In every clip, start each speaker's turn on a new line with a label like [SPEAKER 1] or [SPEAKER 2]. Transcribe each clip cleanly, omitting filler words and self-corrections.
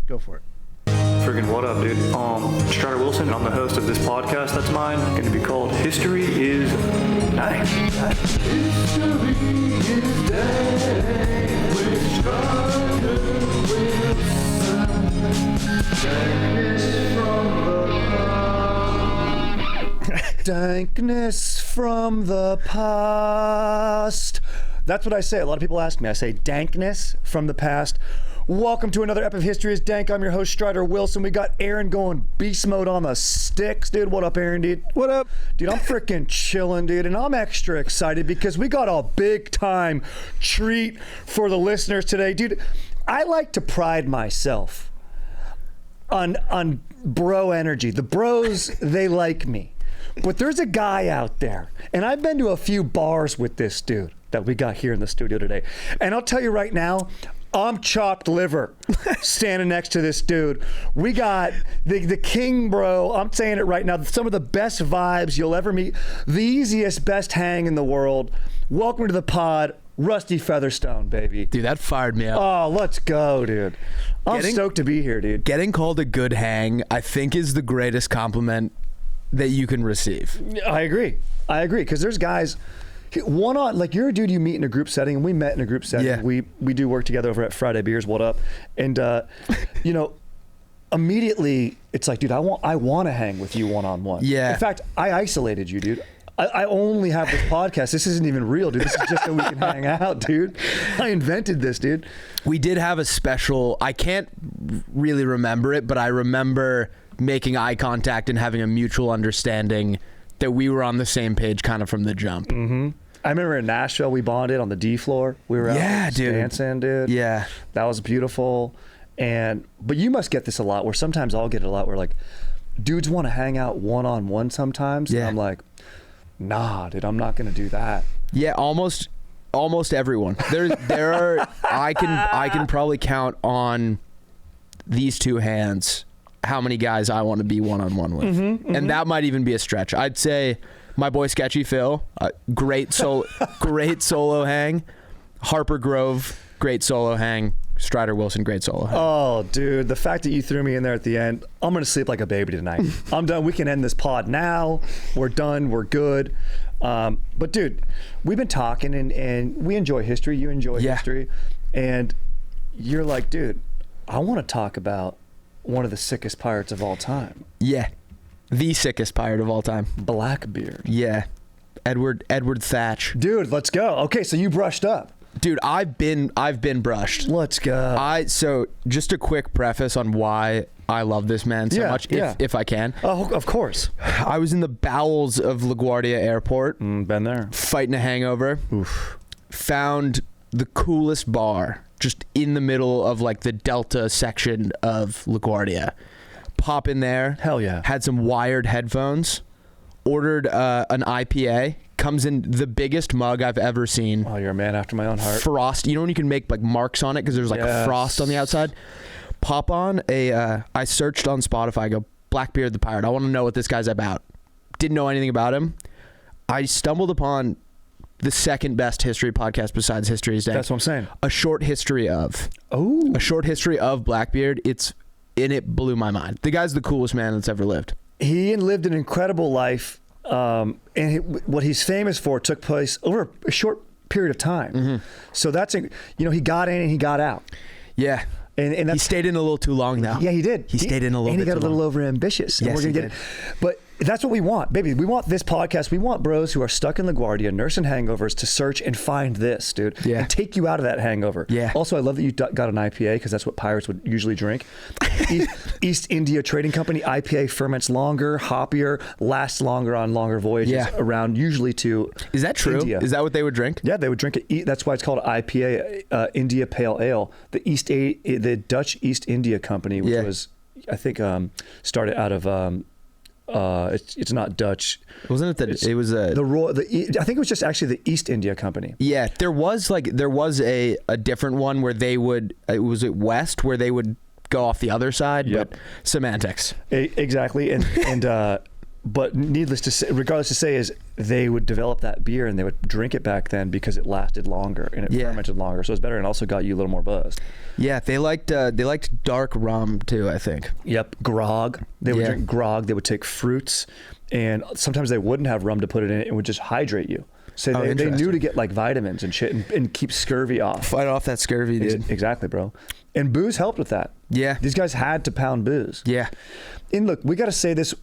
[SPEAKER 1] Go for it.
[SPEAKER 2] Friggin' what up, dude? Strider Wilson, and I'm the host of this podcast that's mine, going to be called History is Dank. History is Dank with Strider Wilson.
[SPEAKER 1] Dankness from the past. That's what I say. A lot of people ask me. I say dankness from the past. Welcome to another episode of History is Dank. I'm your host, Strider Wilson. We got Aaron going beast mode on the sticks, dude. What up, Aaron, dude?
[SPEAKER 3] What up?
[SPEAKER 1] Dude, I'm freaking chilling, dude, and I'm extra excited because we got a big time treat for the listeners today. Dude, I like to pride myself on bro energy. The bros, they like me. But there's a guy out there, and I've been to a few bars with this dude that we got here in the studio today. And I'll tell you right now, I'm chopped liver standing next to this dude. We got the king, bro. I'm saying it right now. Some of the best vibes you'll ever meet. The easiest, best hang in the world. Welcome to the pod, Rusty Featherstone, baby.
[SPEAKER 3] Dude, that fired me up.
[SPEAKER 1] Oh, let's go, dude. I'm stoked to be here, dude.
[SPEAKER 3] Getting called a good hang, I think, is the greatest compliment that you can receive.
[SPEAKER 1] I agree, because there's guys, one-on, like you're a dude you meet in a group setting, and we met in a group setting.
[SPEAKER 3] Yeah.
[SPEAKER 1] We do work together over at Friday Beers, what up? And, you know, immediately it's like, dude, I want to hang with you one-on-one.
[SPEAKER 3] Yeah.
[SPEAKER 1] In fact, I isolated you, dude. I only have this podcast. This isn't even real, dude. This is just so we can hang out, dude. I invented this, dude.
[SPEAKER 3] We did have a special, I can't really remember it, but I remember making eye contact and having a mutual understanding that we were on the same page kind of from the jump.
[SPEAKER 1] Mm-hmm. I remember in Nashville, we bonded on the D floor. We were out dancing, dude.
[SPEAKER 3] Yeah.
[SPEAKER 1] That was beautiful. But you must get this a lot, where sometimes I'll get it a lot where like dudes want to hang out one-on-one sometimes.
[SPEAKER 3] Yeah.
[SPEAKER 1] And I'm like, nah, dude, I'm not going to do that.
[SPEAKER 3] Yeah, almost everyone. There are, I can probably count on these two hands how many guys I want to be one-on-one with. Mm-hmm, and that might even be a stretch. I'd say my boy Sketchy Phil, great solo hang. Harper Grove, great solo hang. Strider Wilson, great solo hang.
[SPEAKER 1] Oh, dude, the fact that you threw me in there at the end, I'm going to sleep like a baby tonight. I'm done. We can end this pod now. We're done. We're good. But, dude, we've been talking, and we enjoy history. You enjoy history. And you're like, dude, I want to talk about one of the sickest pirates of all time.
[SPEAKER 3] Yeah. The sickest pirate of all time.
[SPEAKER 1] Blackbeard.
[SPEAKER 3] Yeah. Edward Thatch.
[SPEAKER 1] Dude, let's go. Okay, so you brushed up.
[SPEAKER 3] Dude, I've been
[SPEAKER 1] Let's
[SPEAKER 3] brushed.
[SPEAKER 1] go.
[SPEAKER 3] So just a quick preface on why I love this man so much, if I can.
[SPEAKER 1] Oh, of course.
[SPEAKER 3] I was in the bowels of LaGuardia Airport.
[SPEAKER 1] Been there.
[SPEAKER 3] Fighting a hangover.
[SPEAKER 1] Oof.
[SPEAKER 3] Found the coolest bar just in the middle of like the Delta section of LaGuardia. Pop in there.
[SPEAKER 1] Hell yeah.
[SPEAKER 3] Had some wired headphones. Ordered an IPA. Comes in the biggest mug I've ever seen.
[SPEAKER 1] Oh, you're a man after my own heart.
[SPEAKER 3] Frost. You know when you can make like marks on it because there's like a frost on the outside? Pop on I searched on Spotify. I go, Blackbeard the Pirate. I want to know what this guy's about. Didn't know anything about him. I stumbled upon the second best history podcast besides History is Dank.
[SPEAKER 1] That's what I'm saying.
[SPEAKER 3] A short history of.
[SPEAKER 1] Oh.
[SPEAKER 3] A short history of Blackbeard. It blew my mind. The guy's the coolest man that's ever lived.
[SPEAKER 1] He lived an incredible life. What he's famous for took place over a short period of time. Mm-hmm. So that's, he got in and he got out.
[SPEAKER 3] Yeah.
[SPEAKER 1] And
[SPEAKER 3] he stayed in a little too long now.
[SPEAKER 1] Yeah, he did.
[SPEAKER 3] He stayed in a little bit too long.
[SPEAKER 1] And he got a little over ambitious.
[SPEAKER 3] Yes,
[SPEAKER 1] he did. But that's what we want, baby. We want this podcast. We want bros who are stuck in LaGuardia, nursing hangovers, to search and find this, dude.
[SPEAKER 3] Yeah.
[SPEAKER 1] And take you out of that hangover.
[SPEAKER 3] Yeah.
[SPEAKER 1] Also, I love that you got an IPA because that's what pirates would usually drink. East India Trading Company IPA ferments longer, hoppier, lasts longer on longer voyages around usually to
[SPEAKER 3] Is that true?
[SPEAKER 1] India.
[SPEAKER 3] Is that what they would drink?
[SPEAKER 1] Yeah, they would drink it. That's why it's called IPA, India Pale Ale. The Dutch East India Company, which was, I think, started out of... it's not Dutch.
[SPEAKER 3] Wasn't it that it was
[SPEAKER 1] I think it was just actually the East India Company.
[SPEAKER 3] Yeah, there was a different one where they would, it was at West where they would go off the other side, but semantics.
[SPEAKER 1] Exactly. And But needless to say, regardless to say, is they would develop that beer and they would drink it back then because it lasted longer and it fermented longer, so it's better and also got you a little more buzzed.
[SPEAKER 3] Yeah, they liked dark rum too, I think.
[SPEAKER 1] Yep, grog. They would drink grog. They would take fruits, and sometimes they wouldn't have rum to put it in. It would just hydrate you. So they knew to get like vitamins and shit and keep scurvy off.
[SPEAKER 3] Fight off that scurvy, dude.
[SPEAKER 1] Exactly, bro. And booze helped with that.
[SPEAKER 3] Yeah.
[SPEAKER 1] These guys had to pound booze.
[SPEAKER 3] Yeah.
[SPEAKER 1] And look, we got to say this,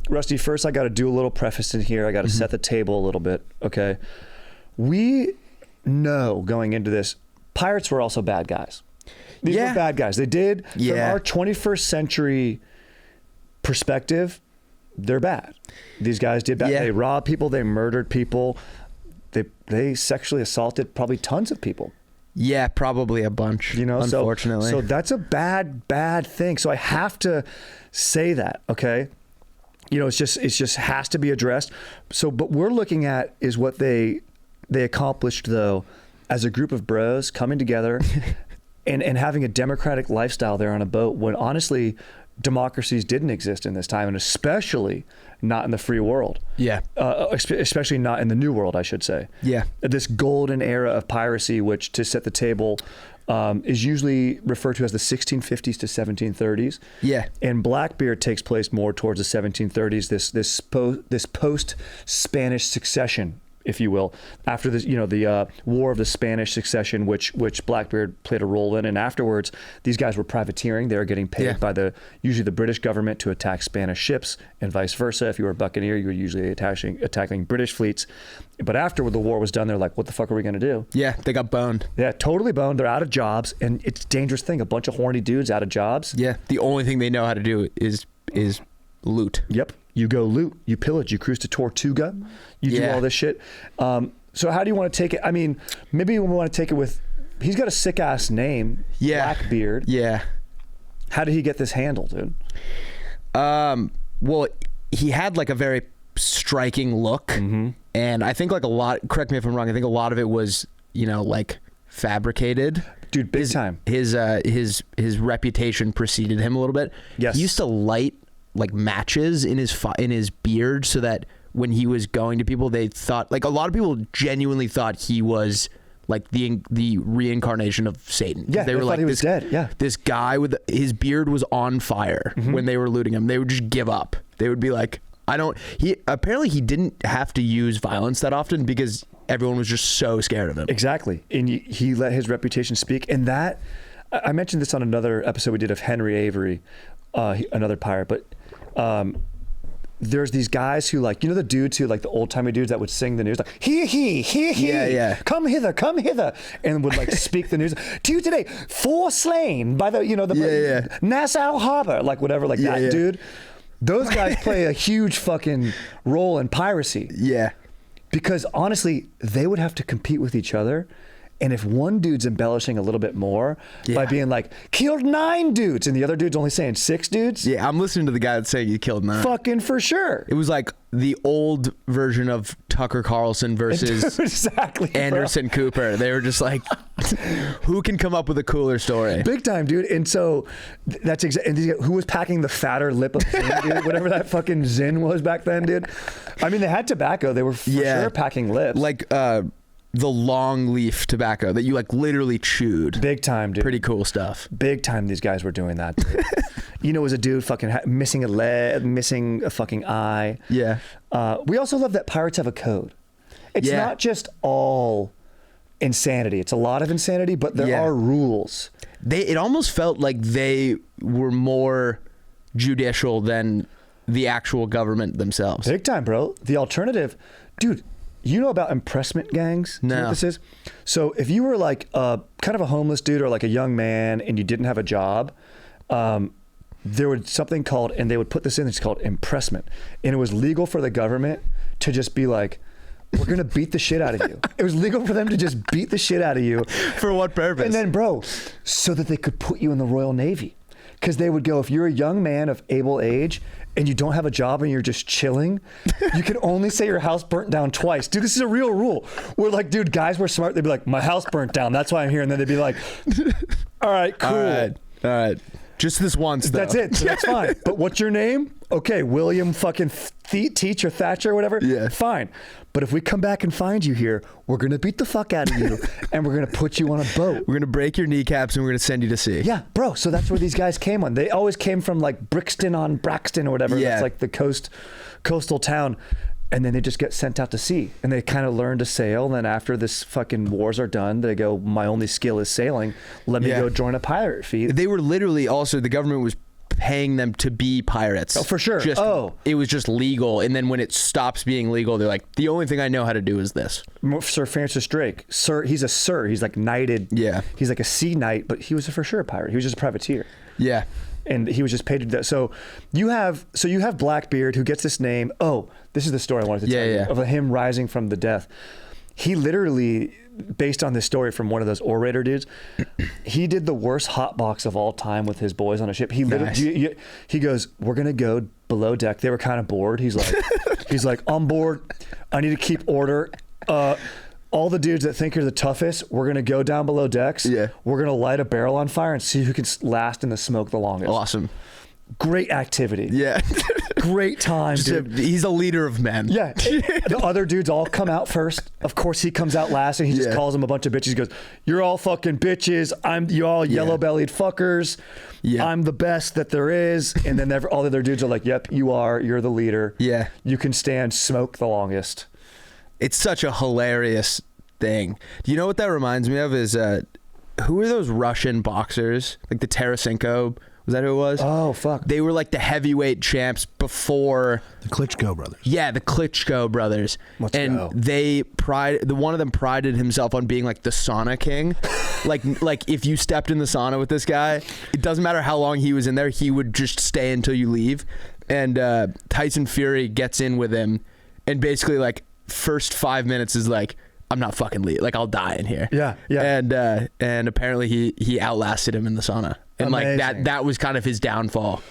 [SPEAKER 1] Rusty. First, I got to do a little preface in here. I got to set the table a little bit. Okay. We know going into this, pirates were also bad guys. These were bad guys. They did, from our 21st century perspective, they're bad. These guys did bad. They robbed people. They murdered people. They sexually assaulted probably tons of people.
[SPEAKER 3] Yeah, probably a bunch. You know, unfortunately.
[SPEAKER 1] So that's a bad thing. So I have to say that, okay? You know, it's just has to be addressed. So, but we're looking at is what they accomplished though, as a group of bros coming together and having a democratic lifestyle there on a boat when honestly democracies didn't exist in this time, and especially not in the free world. Yeah. Especially not in the new world, I should say. Yeah. This golden era of piracy, which to set the table is usually referred to as the 1650s to 1730s. Yeah. And Blackbeard takes place more towards the 1730s, this post-Spanish succession, if you will, after this, you know, the War of the Spanish Succession, which Blackbeard played a role in, and afterwards, these guys were privateering. They were getting paid by usually the British government to attack Spanish ships, and vice versa. If you were a buccaneer, you were usually attacking British fleets. But after the war was done, they're like, "What the fuck are we gonna do?" Yeah, they got boned. Yeah, totally boned. They're out of jobs, and it's a dangerous thing. A bunch of horny dudes out of jobs. Yeah, the only thing they know how to do is loot. Yep. You go loot, you pillage, you cruise to Tortuga, you do all this shit. So how do you want to take it? I mean, maybe we want to take it with, he's got a sick ass name, Blackbeard. Yeah. How did he get this handle, dude? Well, he had like a very striking look, and I think like a lot, correct me if I'm wrong, I think a lot of it was, you know, like fabricated. Dude, big time. His reputation preceded him a little bit. Yes. He used to light like matches in his beard so that when he was going to people, they thought, like, a lot of people genuinely thought he was like the reincarnation of Satan. Yeah, they were like, he was dead. Yeah, this guy with his beard was on fire when they were looting him. They would just give up. They would be like, apparently he didn't have to use violence that often because everyone was just so scared of him. Exactly. And he let his reputation speak. And that, I mentioned this on another episode we did of Henry Avery, another pirate, but there's these guys who, like, you know, the dudes who, like, the old timey dudes that would sing the news, like, he, come hither, and would like speak the news. To you today, 4 slain by the Nassau Harbor, like whatever, like that dude. Those guys play a huge fucking role in piracy. Yeah, because honestly, they would have to compete with each other. And if one dude's embellishing a little bit more by being like, killed 9 dudes, and the other dude's only saying 6 dudes. Yeah, I'm listening to the guy that's saying he killed 9. Fucking for sure. It was like the old version of Tucker Carlson versus exactly, Anderson Cooper. They were just like, who can come up with a cooler story? Big time, dude. And so that's exactly, who was packing the fatter lip of Zin, dude? Whatever that fucking Zin was back then, dude. I mean, they had tobacco. They were for sure packing lips. Like, the long leaf tobacco that you like literally chewed. Big time, dude. Pretty cool stuff. Big time these guys were doing that. You know, it was a dude fucking missing a leg, missing a fucking eye. Yeah. We also love that pirates have a code. It's not just all insanity. It's a lot of insanity, but there are rules. It almost felt like they were more judicial than the actual government themselves. Big time, bro. The alternative, dude, you know about impressment gangs? No. You know what this is? So if you were like kind of a homeless dude or like a young man and you didn't have a job, there was something called, and they would put this in, it's called impressment. And it was legal for the government to just be like, we're going to beat the shit out of you. It was legal for them to just beat the shit out of you. For what purpose? And then, bro, so that they could put you in the Royal Navy. Because they would go, if you're a young man of able age and you don't have a job and you're just chilling, you can only say your house burnt down twice. Dude, this is a real rule. We're like, dude, guys were smart. They'd be like, my house burnt down. That's why I'm here. And then they'd be like, all right, cool. All right.
[SPEAKER 3] Just this once, though.
[SPEAKER 1] That's it. So that's fine. But what's your name? Okay, William fucking Teach or Thatcher or whatever.
[SPEAKER 3] Yeah.
[SPEAKER 1] Fine. But if we come back and find you here, we're going to beat the fuck out of you and we're going to put you on a boat.
[SPEAKER 3] We're going to break your kneecaps and we're going to send you to sea.
[SPEAKER 1] Yeah, bro. So that's where these guys came on. They always came from like Brixton on Braxton or whatever.
[SPEAKER 3] Yeah.
[SPEAKER 1] That's like the coastal town. And then they just get sent out to sea and they kind of learn to sail. And then after this fucking wars are done, they go, my only skill is sailing. Let me go join a pirate fleet.
[SPEAKER 3] They were literally also, the government was paying them to be pirates.
[SPEAKER 1] Oh, for sure.
[SPEAKER 3] It was just legal. And then when it stops being legal, they're like, the only thing I know how to do is this.
[SPEAKER 1] Sir Francis Drake, sir, he's a sir. He's like knighted.
[SPEAKER 3] Yeah.
[SPEAKER 1] He's like a sea knight, but he was for sure a pirate. He was just a privateer.
[SPEAKER 3] Yeah.
[SPEAKER 1] And he was just paid to do that. So you have Blackbeard, who gets this name. Oh, this is the story I wanted to tell you of him rising from the death. He literally, based on this story from one of those orator dudes, he did the worst hotbox of all time with his boys on a ship. He literally, he goes, we're gonna go below deck. They were kind of bored. He's like, on board. I need to keep order. All the dudes that think you're the toughest, we're gonna go down below decks.
[SPEAKER 3] Yeah.
[SPEAKER 1] We're gonna light a barrel on fire and see who can last in the smoke the longest.
[SPEAKER 3] Awesome.
[SPEAKER 1] Great activity.
[SPEAKER 3] Yeah.
[SPEAKER 1] Great time, dude.
[SPEAKER 3] He's a leader of men.
[SPEAKER 1] Yeah. The other dudes all come out first. Of course, he comes out last, and he just calls them a bunch of bitches. He goes, "You're all fucking bitches. You all yellow-bellied fuckers. Yeah. I'm the best that there is." And then all the other dudes are like, "Yep, you are. You're the leader.
[SPEAKER 3] Yeah.
[SPEAKER 1] You can stand smoke the longest."
[SPEAKER 3] It's such a hilarious thing. Do you know what that reminds me of? Is who are those Russian boxers? Like the Tarasenko. Was that who it was?
[SPEAKER 1] Oh, fuck.
[SPEAKER 3] They were like the heavyweight champs before
[SPEAKER 4] the Klitschko brothers.
[SPEAKER 3] Yeah, the Klitschko brothers.
[SPEAKER 1] Let's go.
[SPEAKER 3] One of them prided himself on being like the sauna king. like if you stepped in the sauna with this guy, it doesn't matter how long he was in there, he would just stay until you leave. And Tyson Fury gets in with him, and basically like first 5 minutes is like, I'm not fucking leaving. Like, I'll die in here.
[SPEAKER 1] Yeah, yeah.
[SPEAKER 3] And apparently he outlasted him in the sauna. And
[SPEAKER 1] Amazing.
[SPEAKER 3] like that was kind of his downfall.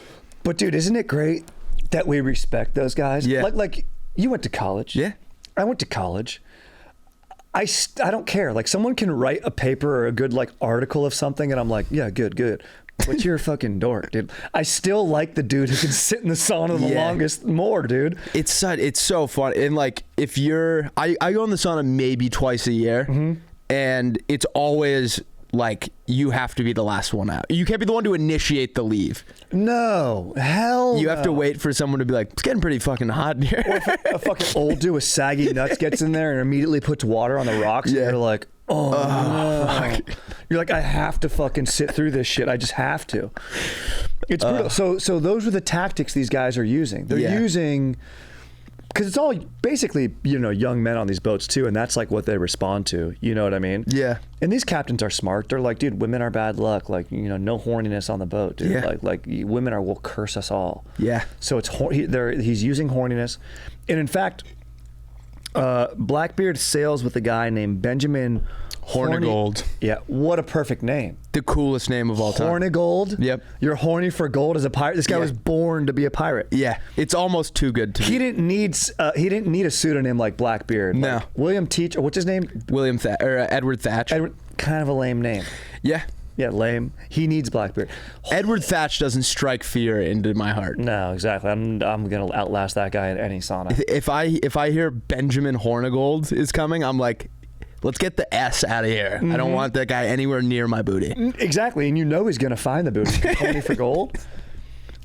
[SPEAKER 1] But dude, isn't it great that we respect those guys?
[SPEAKER 3] Yeah.
[SPEAKER 1] Like you went to college.
[SPEAKER 3] Yeah.
[SPEAKER 1] I went to college. I don't care. Like someone can write a paper or a good like article of something, and I'm like, yeah, good. But you're a fucking dork, dude. I still like the dude who can sit in the sauna the longest more, dude.
[SPEAKER 3] It's so fun. And like if I go in the sauna maybe twice a year, and it's always like you have to be the last one out. You can't be the one to initiate the leave.
[SPEAKER 1] No, hell
[SPEAKER 3] You have to wait for someone to be like, it's getting pretty fucking hot in here.
[SPEAKER 1] Or if a fucking old dude with saggy nuts gets in there and immediately puts water on the rocks,
[SPEAKER 3] Yeah.
[SPEAKER 1] and you're like, oh no. You're like, I have to fucking sit through this shit. I just have to. It's brutal. So those are the tactics these guys are using. They're using, because it's all basically, young men on these boats too, and that's like what they respond to. You know what I mean?
[SPEAKER 3] Yeah.
[SPEAKER 1] And these captains are smart. They're like, dude, women are bad luck. Like, no horniness on the boat, dude.
[SPEAKER 3] Yeah.
[SPEAKER 1] Like women will curse us all.
[SPEAKER 3] Yeah.
[SPEAKER 1] So he's using horniness, and in fact, Blackbeard sails with a guy named Benjamin
[SPEAKER 3] Hornigold.
[SPEAKER 1] Yeah, what a perfect name.
[SPEAKER 3] The coolest name of all time.
[SPEAKER 1] Hornigold.
[SPEAKER 3] Yep.
[SPEAKER 1] You're horny for gold as a pirate. This guy was born to be a pirate.
[SPEAKER 3] Yeah. It's almost too good to be.
[SPEAKER 1] He didn't need a pseudonym like Blackbeard.
[SPEAKER 3] No.
[SPEAKER 1] Like William Teach, or what's his name?
[SPEAKER 3] Edward Thatch.
[SPEAKER 1] Kind of a lame name.
[SPEAKER 3] Yeah.
[SPEAKER 1] Yeah, lame. He needs Blackbeard.
[SPEAKER 3] Edward Thatch doesn't strike fear into my heart.
[SPEAKER 1] No, exactly. I'm gonna outlast that guy in any sauna.
[SPEAKER 3] If I hear Benjamin Hornigold is coming, I'm like, let's get the S out of here. I don't want that guy anywhere near my booty.
[SPEAKER 1] Exactly, and he's gonna find the booty. Horny for gold.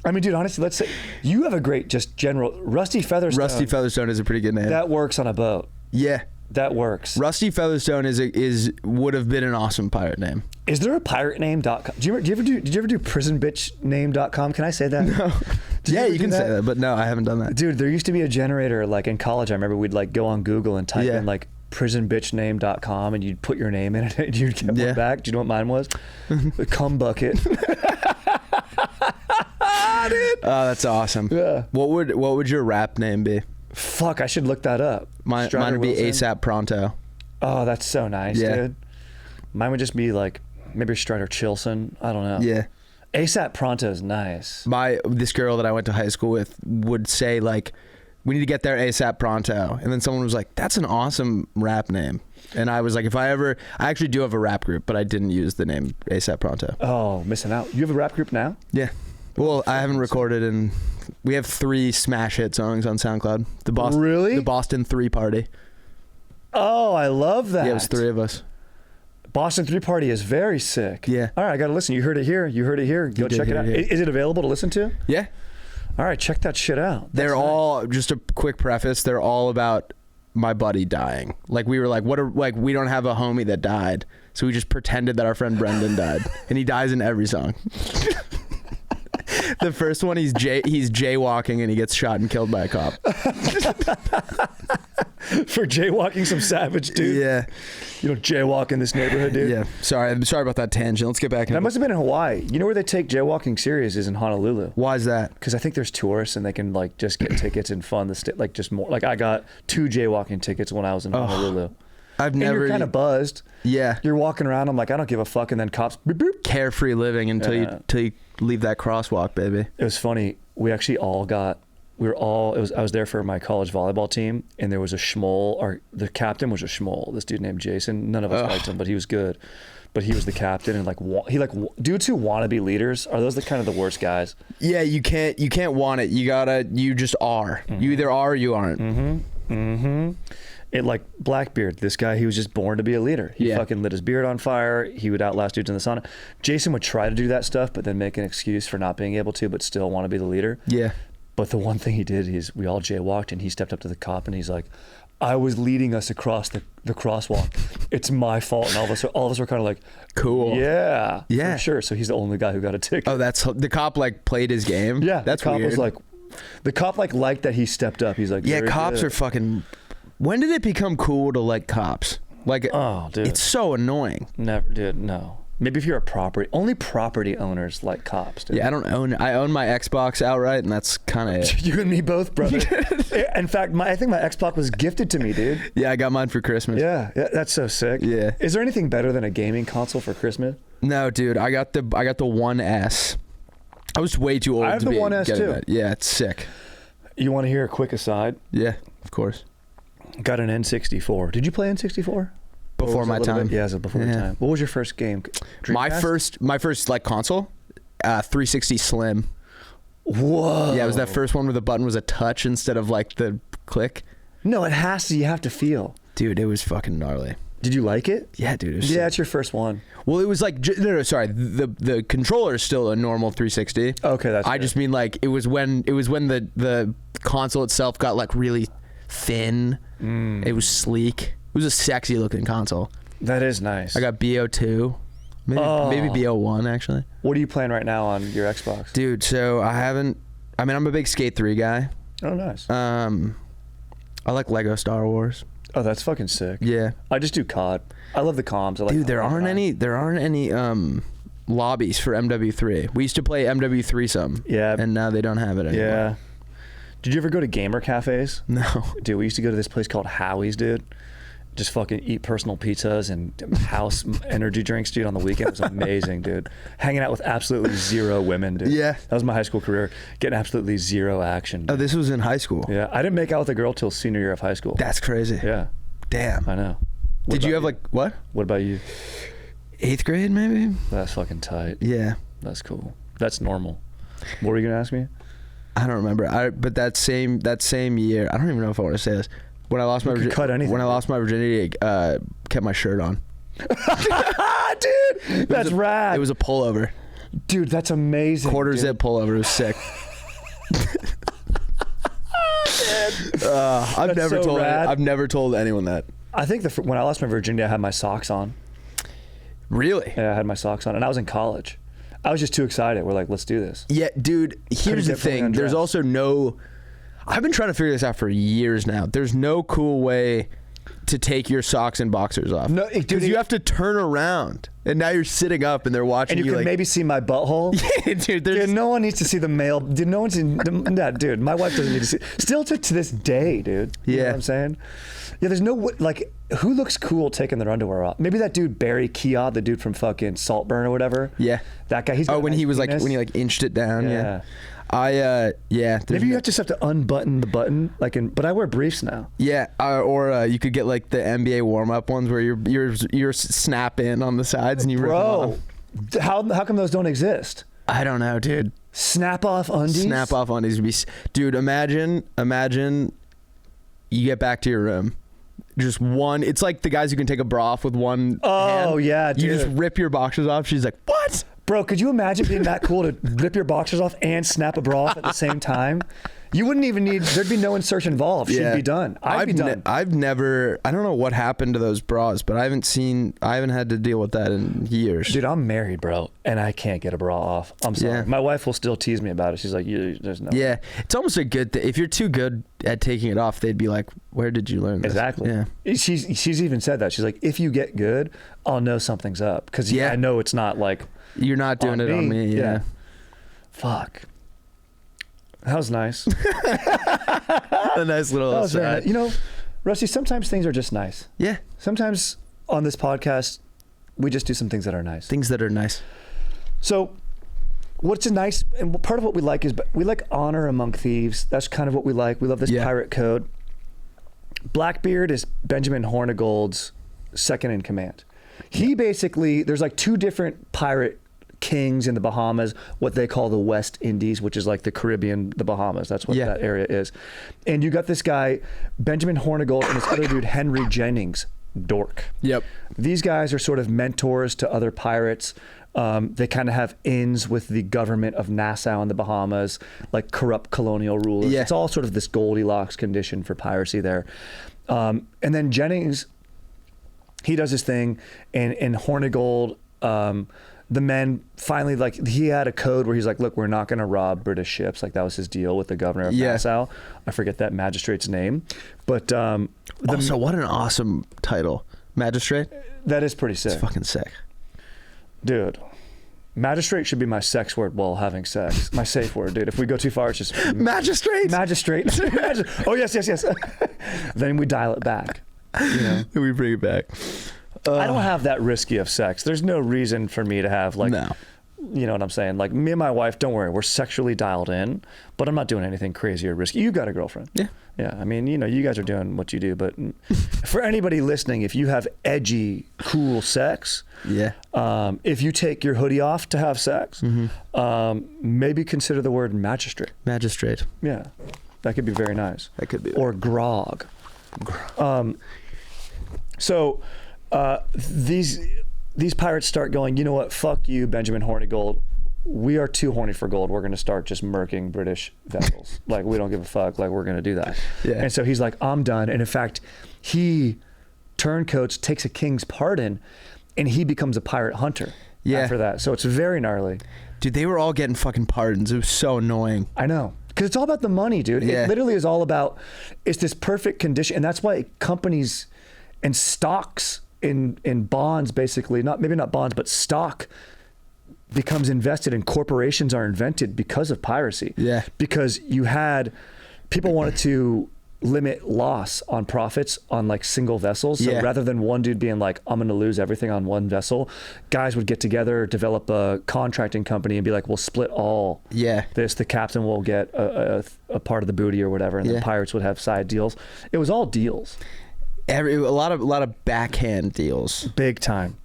[SPEAKER 1] I mean, dude, honestly, let's say you have a great just general Rusty Featherstone.
[SPEAKER 3] Rusty Featherstone is a pretty good name.
[SPEAKER 1] That works on a boat.
[SPEAKER 3] Yeah.
[SPEAKER 1] That works.
[SPEAKER 3] Rusty Featherstone would have been an awesome pirate name.
[SPEAKER 1] Is there a piratename.com? Did you ever do prisonbitchname.com? Can I say that? No.
[SPEAKER 3] Yeah, you can say that, but no, I haven't done that.
[SPEAKER 1] Dude, there used to be a generator like in college. I remember we'd like go on Google and type in like prisonbitchname.com, and you'd put your name in it and you'd get one back. Do you know what mine was? The cum bucket.
[SPEAKER 3] Oh, that's awesome.
[SPEAKER 1] Yeah.
[SPEAKER 3] What would your rap name be?
[SPEAKER 1] Fuck, I should look that up.
[SPEAKER 3] Mine would be ASAP Pronto.
[SPEAKER 1] Oh, that's so nice, dude. Mine would just be like maybe Strider Chilson. I don't know.
[SPEAKER 3] Yeah.
[SPEAKER 1] ASAP Pronto is nice.
[SPEAKER 3] This girl that I went to high school with would say like we need to get there ASAP pronto. And then someone was like, that's an awesome rap name. And I was like, I actually do have a rap group, but I didn't use the name ASAP pronto.
[SPEAKER 1] Oh, missing out. You have a rap group now?
[SPEAKER 3] Yeah. Well, I haven't recorded, and we have 3 smash hit songs on SoundCloud.
[SPEAKER 1] Really?
[SPEAKER 3] The Boston 3 Party.
[SPEAKER 1] Oh, I love that.
[SPEAKER 3] Yeah, it was 3 of us.
[SPEAKER 1] Boston 3 Party is very sick.
[SPEAKER 3] Yeah.
[SPEAKER 1] All right, I got to listen. You heard it here. Go check it out. Is it available to listen to?
[SPEAKER 3] Yeah.
[SPEAKER 1] All right, check that shit out.
[SPEAKER 3] They're all, just a quick preface, they're all about my buddy dying. Like, we were like, we don't have a homie that died. So we just pretended that our friend Brendan died. And he dies in every song. The first one, he's jaywalking and he gets shot and killed by a cop.
[SPEAKER 1] For jaywalking some savage dude.
[SPEAKER 3] Yeah.
[SPEAKER 1] You don't jaywalk in this neighborhood, dude.
[SPEAKER 3] Yeah. Sorry about that tangent. Let's get back in.
[SPEAKER 1] That must have been in Hawaii. You know where they take jaywalking serious is in Honolulu.
[SPEAKER 3] Why is that?
[SPEAKER 1] Because I think there's tourists and they can like just get tickets and fund the state. Like just more. Like I got 2 jaywalking tickets when I was in Honolulu.
[SPEAKER 3] I've never.
[SPEAKER 1] You're kind of buzzed.
[SPEAKER 3] Yeah.
[SPEAKER 1] You're walking around. I'm like, I don't give a fuck. And then cops. Boop, boop.
[SPEAKER 3] Carefree living until you leave that crosswalk, baby.
[SPEAKER 1] It was funny. We actually all got. I was there for my college volleyball team, and there was a schmoll. The captain was a schmoll. This dude named Jason. None of us liked him, but he was good. But he was the captain, and dudes who want to be leaders are those the kind of the worst guys.
[SPEAKER 3] Yeah, you can't want it. You just are. Mm-hmm. You either are or you aren't.
[SPEAKER 1] Mm-hmm. Mm-hmm. It like Blackbeard, this guy, he was just born to be a leader. He fucking lit his beard on fire. He would outlast dudes in the sauna. Jason would try to do that stuff, but then make an excuse for not being able to, but still want to be the leader.
[SPEAKER 3] Yeah.
[SPEAKER 1] But the one thing he did is we all jaywalked, and he stepped up to the cop and he's like, I was leading us across the crosswalk. It's my fault. And all of us were kind of like,
[SPEAKER 3] cool.
[SPEAKER 1] Yeah.
[SPEAKER 3] Yeah.
[SPEAKER 1] For sure. So he's the only guy who got a ticket.
[SPEAKER 3] Oh, the cop like played his game?
[SPEAKER 1] Yeah.
[SPEAKER 3] That's
[SPEAKER 1] the cop
[SPEAKER 3] weird.
[SPEAKER 1] was like, the cop like liked that he stepped up. He's like,
[SPEAKER 3] yeah, cops are fucking. When did it become cool to like cops? Like,
[SPEAKER 1] oh, dude.
[SPEAKER 3] It's so annoying.
[SPEAKER 1] Never, dude, no. Maybe if you're only property owners like cops, dude.
[SPEAKER 3] Yeah, I own my Xbox outright, and that's kind of it.
[SPEAKER 1] You and me both, brother. In fact, I think my Xbox was gifted to me, dude.
[SPEAKER 3] Yeah, I got mine for Christmas.
[SPEAKER 1] Yeah, that's so sick.
[SPEAKER 3] Yeah.
[SPEAKER 1] Is there anything better than a gaming console for Christmas?
[SPEAKER 3] No, dude. I got the One S. I was way too old.
[SPEAKER 1] I have
[SPEAKER 3] to
[SPEAKER 1] the
[SPEAKER 3] be
[SPEAKER 1] One S
[SPEAKER 3] getting
[SPEAKER 1] too.
[SPEAKER 3] That. Yeah, it's sick.
[SPEAKER 1] You want to hear a quick aside?
[SPEAKER 3] Yeah, of course.
[SPEAKER 1] Got an N64. Did you play N64?
[SPEAKER 3] Before my time.
[SPEAKER 1] Yeah, so before your time. What was your first game? Dreamcast?
[SPEAKER 3] My first like console, 360 Slim.
[SPEAKER 1] Whoa.
[SPEAKER 3] Yeah, it was that first one where the button was a touch instead of like the click.
[SPEAKER 1] No, it has to. You have to feel.
[SPEAKER 3] Dude, it was fucking gnarly.
[SPEAKER 1] Did you like it?
[SPEAKER 3] Yeah, dude. It was
[SPEAKER 1] it's your first one.
[SPEAKER 3] Well, it was like no, sorry. The controller is still a normal 360.
[SPEAKER 1] Okay, that's.
[SPEAKER 3] I just mean like it was when the console itself got like really thin. It was sleek. It was a sexy looking console.
[SPEAKER 1] That is nice.
[SPEAKER 3] I got BO2, maybe BO1 actually.
[SPEAKER 1] What are you playing right now on your Xbox?
[SPEAKER 3] Dude, so I'm a big Skate 3 guy.
[SPEAKER 1] Oh, nice.
[SPEAKER 3] I like Lego Star Wars.
[SPEAKER 1] Oh, that's fucking sick.
[SPEAKER 3] Yeah.
[SPEAKER 1] I just do COD. I love the comms.
[SPEAKER 3] Dude, there aren't any lobbies for MW3. We used to play MW3 some.
[SPEAKER 1] Yeah.
[SPEAKER 3] And now they don't have it anymore.
[SPEAKER 1] Yeah. Did you ever go to gamer cafes?
[SPEAKER 3] No.
[SPEAKER 1] Dude, we used to go to this place called Howie's, dude. Just fucking eat personal pizzas and house energy drinks, dude, on the weekend. It was amazing, dude. Hanging out with absolutely zero women, dude.
[SPEAKER 3] Yeah.
[SPEAKER 1] That was my high school career. Getting absolutely zero action. Dude.
[SPEAKER 3] Oh, this was in high school.
[SPEAKER 1] Yeah. I didn't make out with a girl till senior year of high school.
[SPEAKER 3] That's crazy.
[SPEAKER 1] Yeah.
[SPEAKER 3] Damn.
[SPEAKER 1] I know.
[SPEAKER 3] Did you have like what?
[SPEAKER 1] What about you?
[SPEAKER 3] 8th grade, maybe?
[SPEAKER 1] That's fucking tight.
[SPEAKER 3] Yeah.
[SPEAKER 1] That's cool. That's normal. What were you gonna ask me?
[SPEAKER 3] I don't remember. But that same year, I don't even know if I want to say this. When I lost my virginity, kept my shirt on.
[SPEAKER 1] Dude, that's rad.
[SPEAKER 3] It was a pullover.
[SPEAKER 1] Dude, that's amazing.
[SPEAKER 3] Quarter zip pullover. It was sick. I've never told anyone that.
[SPEAKER 1] I think when I lost my virginity, I had my socks on.
[SPEAKER 3] Really?
[SPEAKER 1] Yeah, I had my socks on, and I was in college. I was just too excited. We're like, let's do this.
[SPEAKER 3] Yeah, dude. Here's the thing. There's also no. I've been trying to figure this out for years now. There's no cool way to take your socks and boxers off. No, dude, you have to turn around, and now you're sitting up, and they're watching
[SPEAKER 1] you. And you can maybe see my butthole.
[SPEAKER 3] Yeah, dude.
[SPEAKER 1] No one needs to see the male. Dude, no one's. Dude, my wife doesn't need to see. Still to this day, dude. You know what I'm saying? Yeah, there's no like. Who looks cool taking their underwear off? Maybe that dude Barry Keogh, the dude from fucking Saltburn or whatever.
[SPEAKER 3] Yeah,
[SPEAKER 1] that guy. He's
[SPEAKER 3] when he was like when he like inched it down. Yeah.
[SPEAKER 1] Maybe you just have to unbutton the button, but I wear briefs now.
[SPEAKER 3] Yeah, or you could get like the NBA warm up ones where you're snap in on the sides and you rip them off.
[SPEAKER 1] How come those don't exist?
[SPEAKER 3] I don't know, dude.
[SPEAKER 1] Snap off undies.
[SPEAKER 3] Snap off undies would be, dude. Imagine you get back to your room. Just one. It's like the guys who can take a bra off with one.
[SPEAKER 1] Oh
[SPEAKER 3] hand.
[SPEAKER 1] yeah, dude.
[SPEAKER 3] You just rip your boxers off. She's like, what?
[SPEAKER 1] Bro, could you imagine being that cool to rip your boxers off and snap a bra off at the same time? You wouldn't even need. There'd be no insertion involved. She'd be done. I'd be done.
[SPEAKER 3] I've never. I don't know what happened to those bras, but I haven't had to deal with that in years.
[SPEAKER 1] Dude, I'm married, bro, and I can't get a bra off. I'm sorry.
[SPEAKER 3] Yeah.
[SPEAKER 1] My wife will still tease me about it. She's like, "There's no."
[SPEAKER 3] Yeah, it's almost a good thing. If you're too good at taking it off, they'd be like, "Where did you learn this?"
[SPEAKER 1] Exactly.
[SPEAKER 3] Yeah.
[SPEAKER 1] She's even said that. She's like, "If you get good, I'll know something's up because I know it's not like
[SPEAKER 3] you're not doing it on me." Yeah.
[SPEAKER 1] Fuck. That was nice.
[SPEAKER 3] A nice little aside.
[SPEAKER 1] You know, Rusty, sometimes things are just nice.
[SPEAKER 3] Yeah.
[SPEAKER 1] Sometimes on this podcast, we just do some things that are nice.
[SPEAKER 3] Things that are nice.
[SPEAKER 1] So what's nice, and part of what we like is we like honor among thieves. That's kind of what we like. We love this pirate code. Blackbeard is Benjamin Hornigold's second in command. He basically, there's like two different pirate kings in the Bahamas, what they call the West Indies, which is like the Caribbean, the Bahamas. That's what that area is. And you got this guy, Benjamin Hornigold, and this other dude, Henry Jennings, Dork.
[SPEAKER 3] Yep.
[SPEAKER 1] These guys are sort of mentors to other pirates. They kind of have ins with the government of Nassau in the Bahamas, like corrupt colonial rulers.
[SPEAKER 3] Yeah.
[SPEAKER 1] It's all sort of this Goldilocks condition for piracy there. And then Jennings, he does his thing, and Hornigold, the men finally, like, he had a code where he's like, look, we're not going to rob British ships. Like, that was his deal with the governor of Nassau. I forget that magistrate's name. But
[SPEAKER 3] also, what an awesome title. Magistrate?
[SPEAKER 1] That is pretty sick.
[SPEAKER 3] It's fucking sick.
[SPEAKER 1] Dude, magistrate should be my sex word while having sex. My safe word, dude. If we go too far, it's just...
[SPEAKER 3] Magistrate?
[SPEAKER 1] Magistrate. Oh, yes. Then we dial it back. You know?
[SPEAKER 3] We bring it back.
[SPEAKER 1] I don't have that risky of sex. There's no reason for me to have you know what I'm saying? Like, me and my wife, don't worry, we're sexually dialed in, but I'm not doing anything crazy or risky. You got a girlfriend.
[SPEAKER 3] Yeah.
[SPEAKER 1] Yeah. I mean, you know, you guys are doing what you do, but for anybody listening, if you have edgy, cool sex, if you take your hoodie off to have sex, maybe consider the word magistrate.
[SPEAKER 3] Magistrate.
[SPEAKER 1] Yeah. That could be very nice.
[SPEAKER 3] That could be.
[SPEAKER 1] Or grog. So these pirates start going, you know what, fuck you, Benjamin Hornigold. We are too horny for gold. We're going to start just murking British vessels. Like, we don't give a fuck. Like, we're going to do that. Yeah. And so he's like, I'm done. And in fact, he turncoats, takes a king's pardon, and he becomes a pirate hunter after that. So it's very gnarly. Dude,
[SPEAKER 3] they were all getting fucking pardons. It was so annoying.
[SPEAKER 1] I know. Because it's all about the money, dude. It literally is all about, it's this perfect condition. And that's why companies and stocks in bonds, basically, maybe not bonds, but stock becomes invested, and corporations are invented because of piracy.
[SPEAKER 3] Yeah.
[SPEAKER 1] Because people wanted to limit loss on profits on like single vessels. So rather than one dude being like, I'm going to lose everything on one vessel, guys would get together, develop a contracting company and be like, we'll split all this. The captain will get a part of the booty or whatever. And the pirates would have side deals. It was all deals.
[SPEAKER 3] A lot of backhand deals.
[SPEAKER 1] Big time.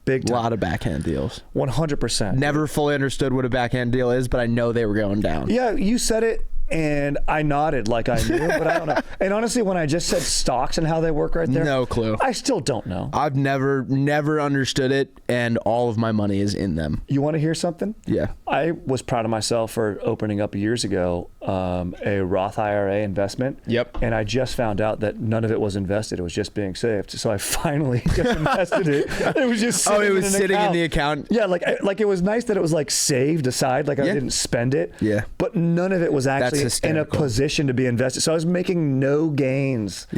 [SPEAKER 1] A
[SPEAKER 3] lot of backhand deals.
[SPEAKER 1] 100%.
[SPEAKER 3] Never fully understood what a backhand deal is, but I know they were going down.
[SPEAKER 1] Yeah, you said it, and I nodded like I knew, but I don't know. And honestly, when I just said stocks and how they work right there,
[SPEAKER 3] no clue.
[SPEAKER 1] I still don't know.
[SPEAKER 3] I've never understood it, and all of my money is in them.
[SPEAKER 1] You want to hear something?
[SPEAKER 3] Yeah.
[SPEAKER 1] I was proud of myself for opening up years ago a Roth IRA investment.
[SPEAKER 3] Yep.
[SPEAKER 1] And I just found out that none of it was invested. It was just being saved. So I finally just invested it. It was just sitting
[SPEAKER 3] it was sitting in the account.
[SPEAKER 1] Yeah, like it was nice that it was like saved aside, like I didn't spend it.
[SPEAKER 3] Yeah.
[SPEAKER 1] But none of it was actually in a position to be invested. So I was making no gains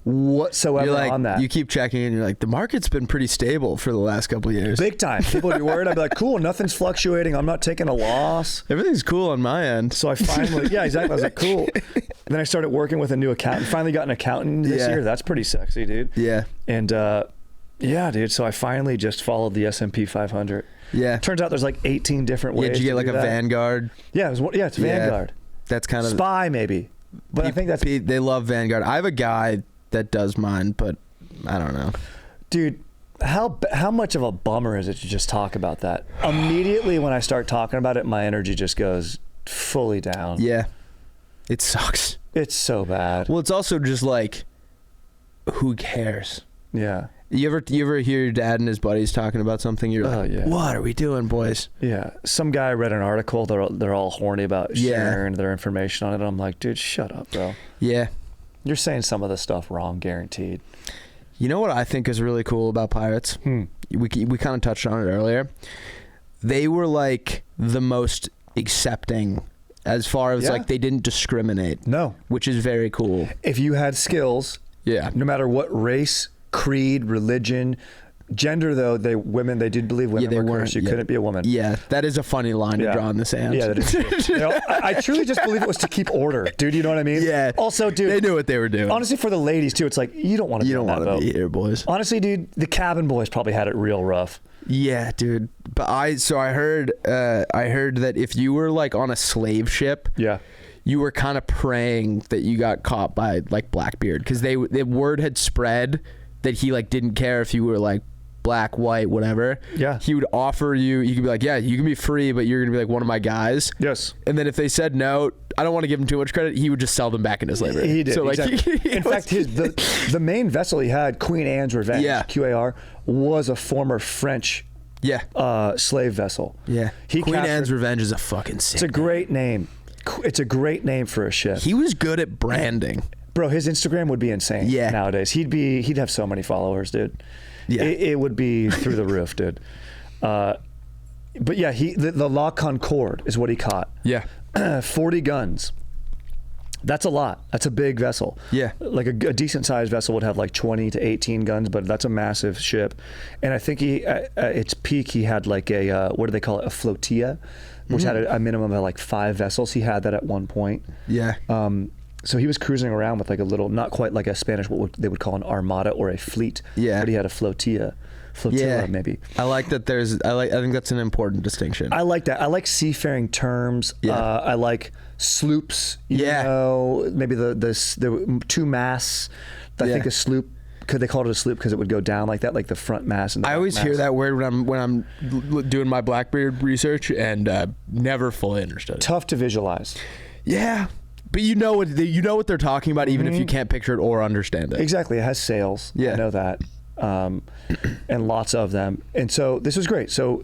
[SPEAKER 1] whatsoever on that.
[SPEAKER 3] You keep checking and you're like, the market's been pretty stable for the last couple of years.
[SPEAKER 1] Big time. People would be worried. I'd be like, cool, nothing's fluctuating. I'm not taking a loss.
[SPEAKER 3] Everything's cool on my end.
[SPEAKER 1] So I finally, exactly. I was like, cool. And then I started working with a new accountant. Finally got an accountant this year. That's pretty sexy, dude.
[SPEAKER 3] Yeah.
[SPEAKER 1] And dude. So I finally just followed the S&P 500.
[SPEAKER 3] Yeah.
[SPEAKER 1] Turns out there's like 18 different ways.
[SPEAKER 3] Yeah, did you get
[SPEAKER 1] to
[SPEAKER 3] like
[SPEAKER 1] do
[SPEAKER 3] a
[SPEAKER 1] that.
[SPEAKER 3] Vanguard?
[SPEAKER 1] Yeah, it's Vanguard.
[SPEAKER 3] That's kind of
[SPEAKER 1] Spy maybe. But I think that's
[SPEAKER 3] they love Vanguard. I have a guy that does mine, but I don't know.
[SPEAKER 1] Dude, how much of a bummer is it to just talk about that? Immediately when I start talking about it, my energy just goes fully down.
[SPEAKER 3] Yeah. It sucks.
[SPEAKER 1] It's so bad.
[SPEAKER 3] Well, it's also just like, who cares?
[SPEAKER 1] Yeah.
[SPEAKER 3] You ever hear your dad and his buddies talking about something? You're like,
[SPEAKER 1] yeah.
[SPEAKER 3] What are we doing, boys?
[SPEAKER 1] Yeah. Some guy read an article. They're all horny about sharing their information on it. I'm like, dude, shut up, bro.
[SPEAKER 3] Yeah.
[SPEAKER 1] You're saying some of the stuff wrong, guaranteed.
[SPEAKER 3] You know what I think is really cool about Pirates? We kind of touched on it earlier. They were like the most accepting as far as like they didn't discriminate.
[SPEAKER 1] No.
[SPEAKER 3] Which is very cool.
[SPEAKER 1] If you had skills, no matter what race, creed, religion, gender, though, they did believe women were cursed. You couldn't be a woman.
[SPEAKER 3] Yeah, that is a funny line to draw in the sand.
[SPEAKER 1] Yeah, that is true. I truly just believe it was to keep order, dude. You know what I mean?
[SPEAKER 3] Yeah.
[SPEAKER 1] Also, dude,
[SPEAKER 3] they knew what they were doing.
[SPEAKER 1] Honestly, for the ladies too, it's like you don't want to
[SPEAKER 3] be here, boys.
[SPEAKER 1] Honestly, dude, the cabin boys probably had it real rough.
[SPEAKER 3] Yeah, dude. But I heard that if you were like on a slave ship, you were kind of praying that you got caught by like Blackbeard, because the word had spread that he like didn't care if you were like black, white, whatever. Yeah. He would offer you, you could be like, yeah, you can be free, but you're going to be like one of my guys.
[SPEAKER 1] Yes.
[SPEAKER 3] And then if they said no, I don't want to give him too much credit, he would just sell them back into slavery.
[SPEAKER 1] He did.
[SPEAKER 3] So like,
[SPEAKER 1] exactly. In fact, the main vessel he had, Queen Anne's Revenge, QAR, was a former French slave vessel.
[SPEAKER 3] Yeah. Queen Anne's Revenge is a fucking sick.
[SPEAKER 1] It's a great name. It's a great name for a ship.
[SPEAKER 3] He was good at branding.
[SPEAKER 1] Bro, his Instagram would be insane nowadays. He'd have so many followers, dude. Yeah. It would be through the roof, dude. But yeah, the La Concorde is what he caught.
[SPEAKER 3] Yeah.
[SPEAKER 1] 40 guns. That's a lot. That's a big vessel. Yeah. Like a decent sized vessel would have like 20 to 18 guns, but that's a massive ship. And I think at its peak, he had like what do they call it? A flotilla, which had a minimum of like 5 vessels. He had that at one point. Yeah. So he was cruising around with like a little, not quite like a Spanish, what they would call an armada or a fleet. Yeah. But he had a flotilla maybe.
[SPEAKER 3] I like that I think that's an important distinction.
[SPEAKER 1] I like that. I like seafaring terms. Yeah. I like sloops. You know, maybe the 2 masts. I think a sloop, they called it a sloop because it would go down like that, like the front mast. And the
[SPEAKER 3] I always hear that word when I'm doing my Blackbeard research, and never fully understood it.
[SPEAKER 1] Tough to visualize.
[SPEAKER 3] Yeah. But you know what they're talking about, even if you can't picture it or understand it.
[SPEAKER 1] Exactly. It has sails. Yeah. I know that. And lots of them. And so this was great. So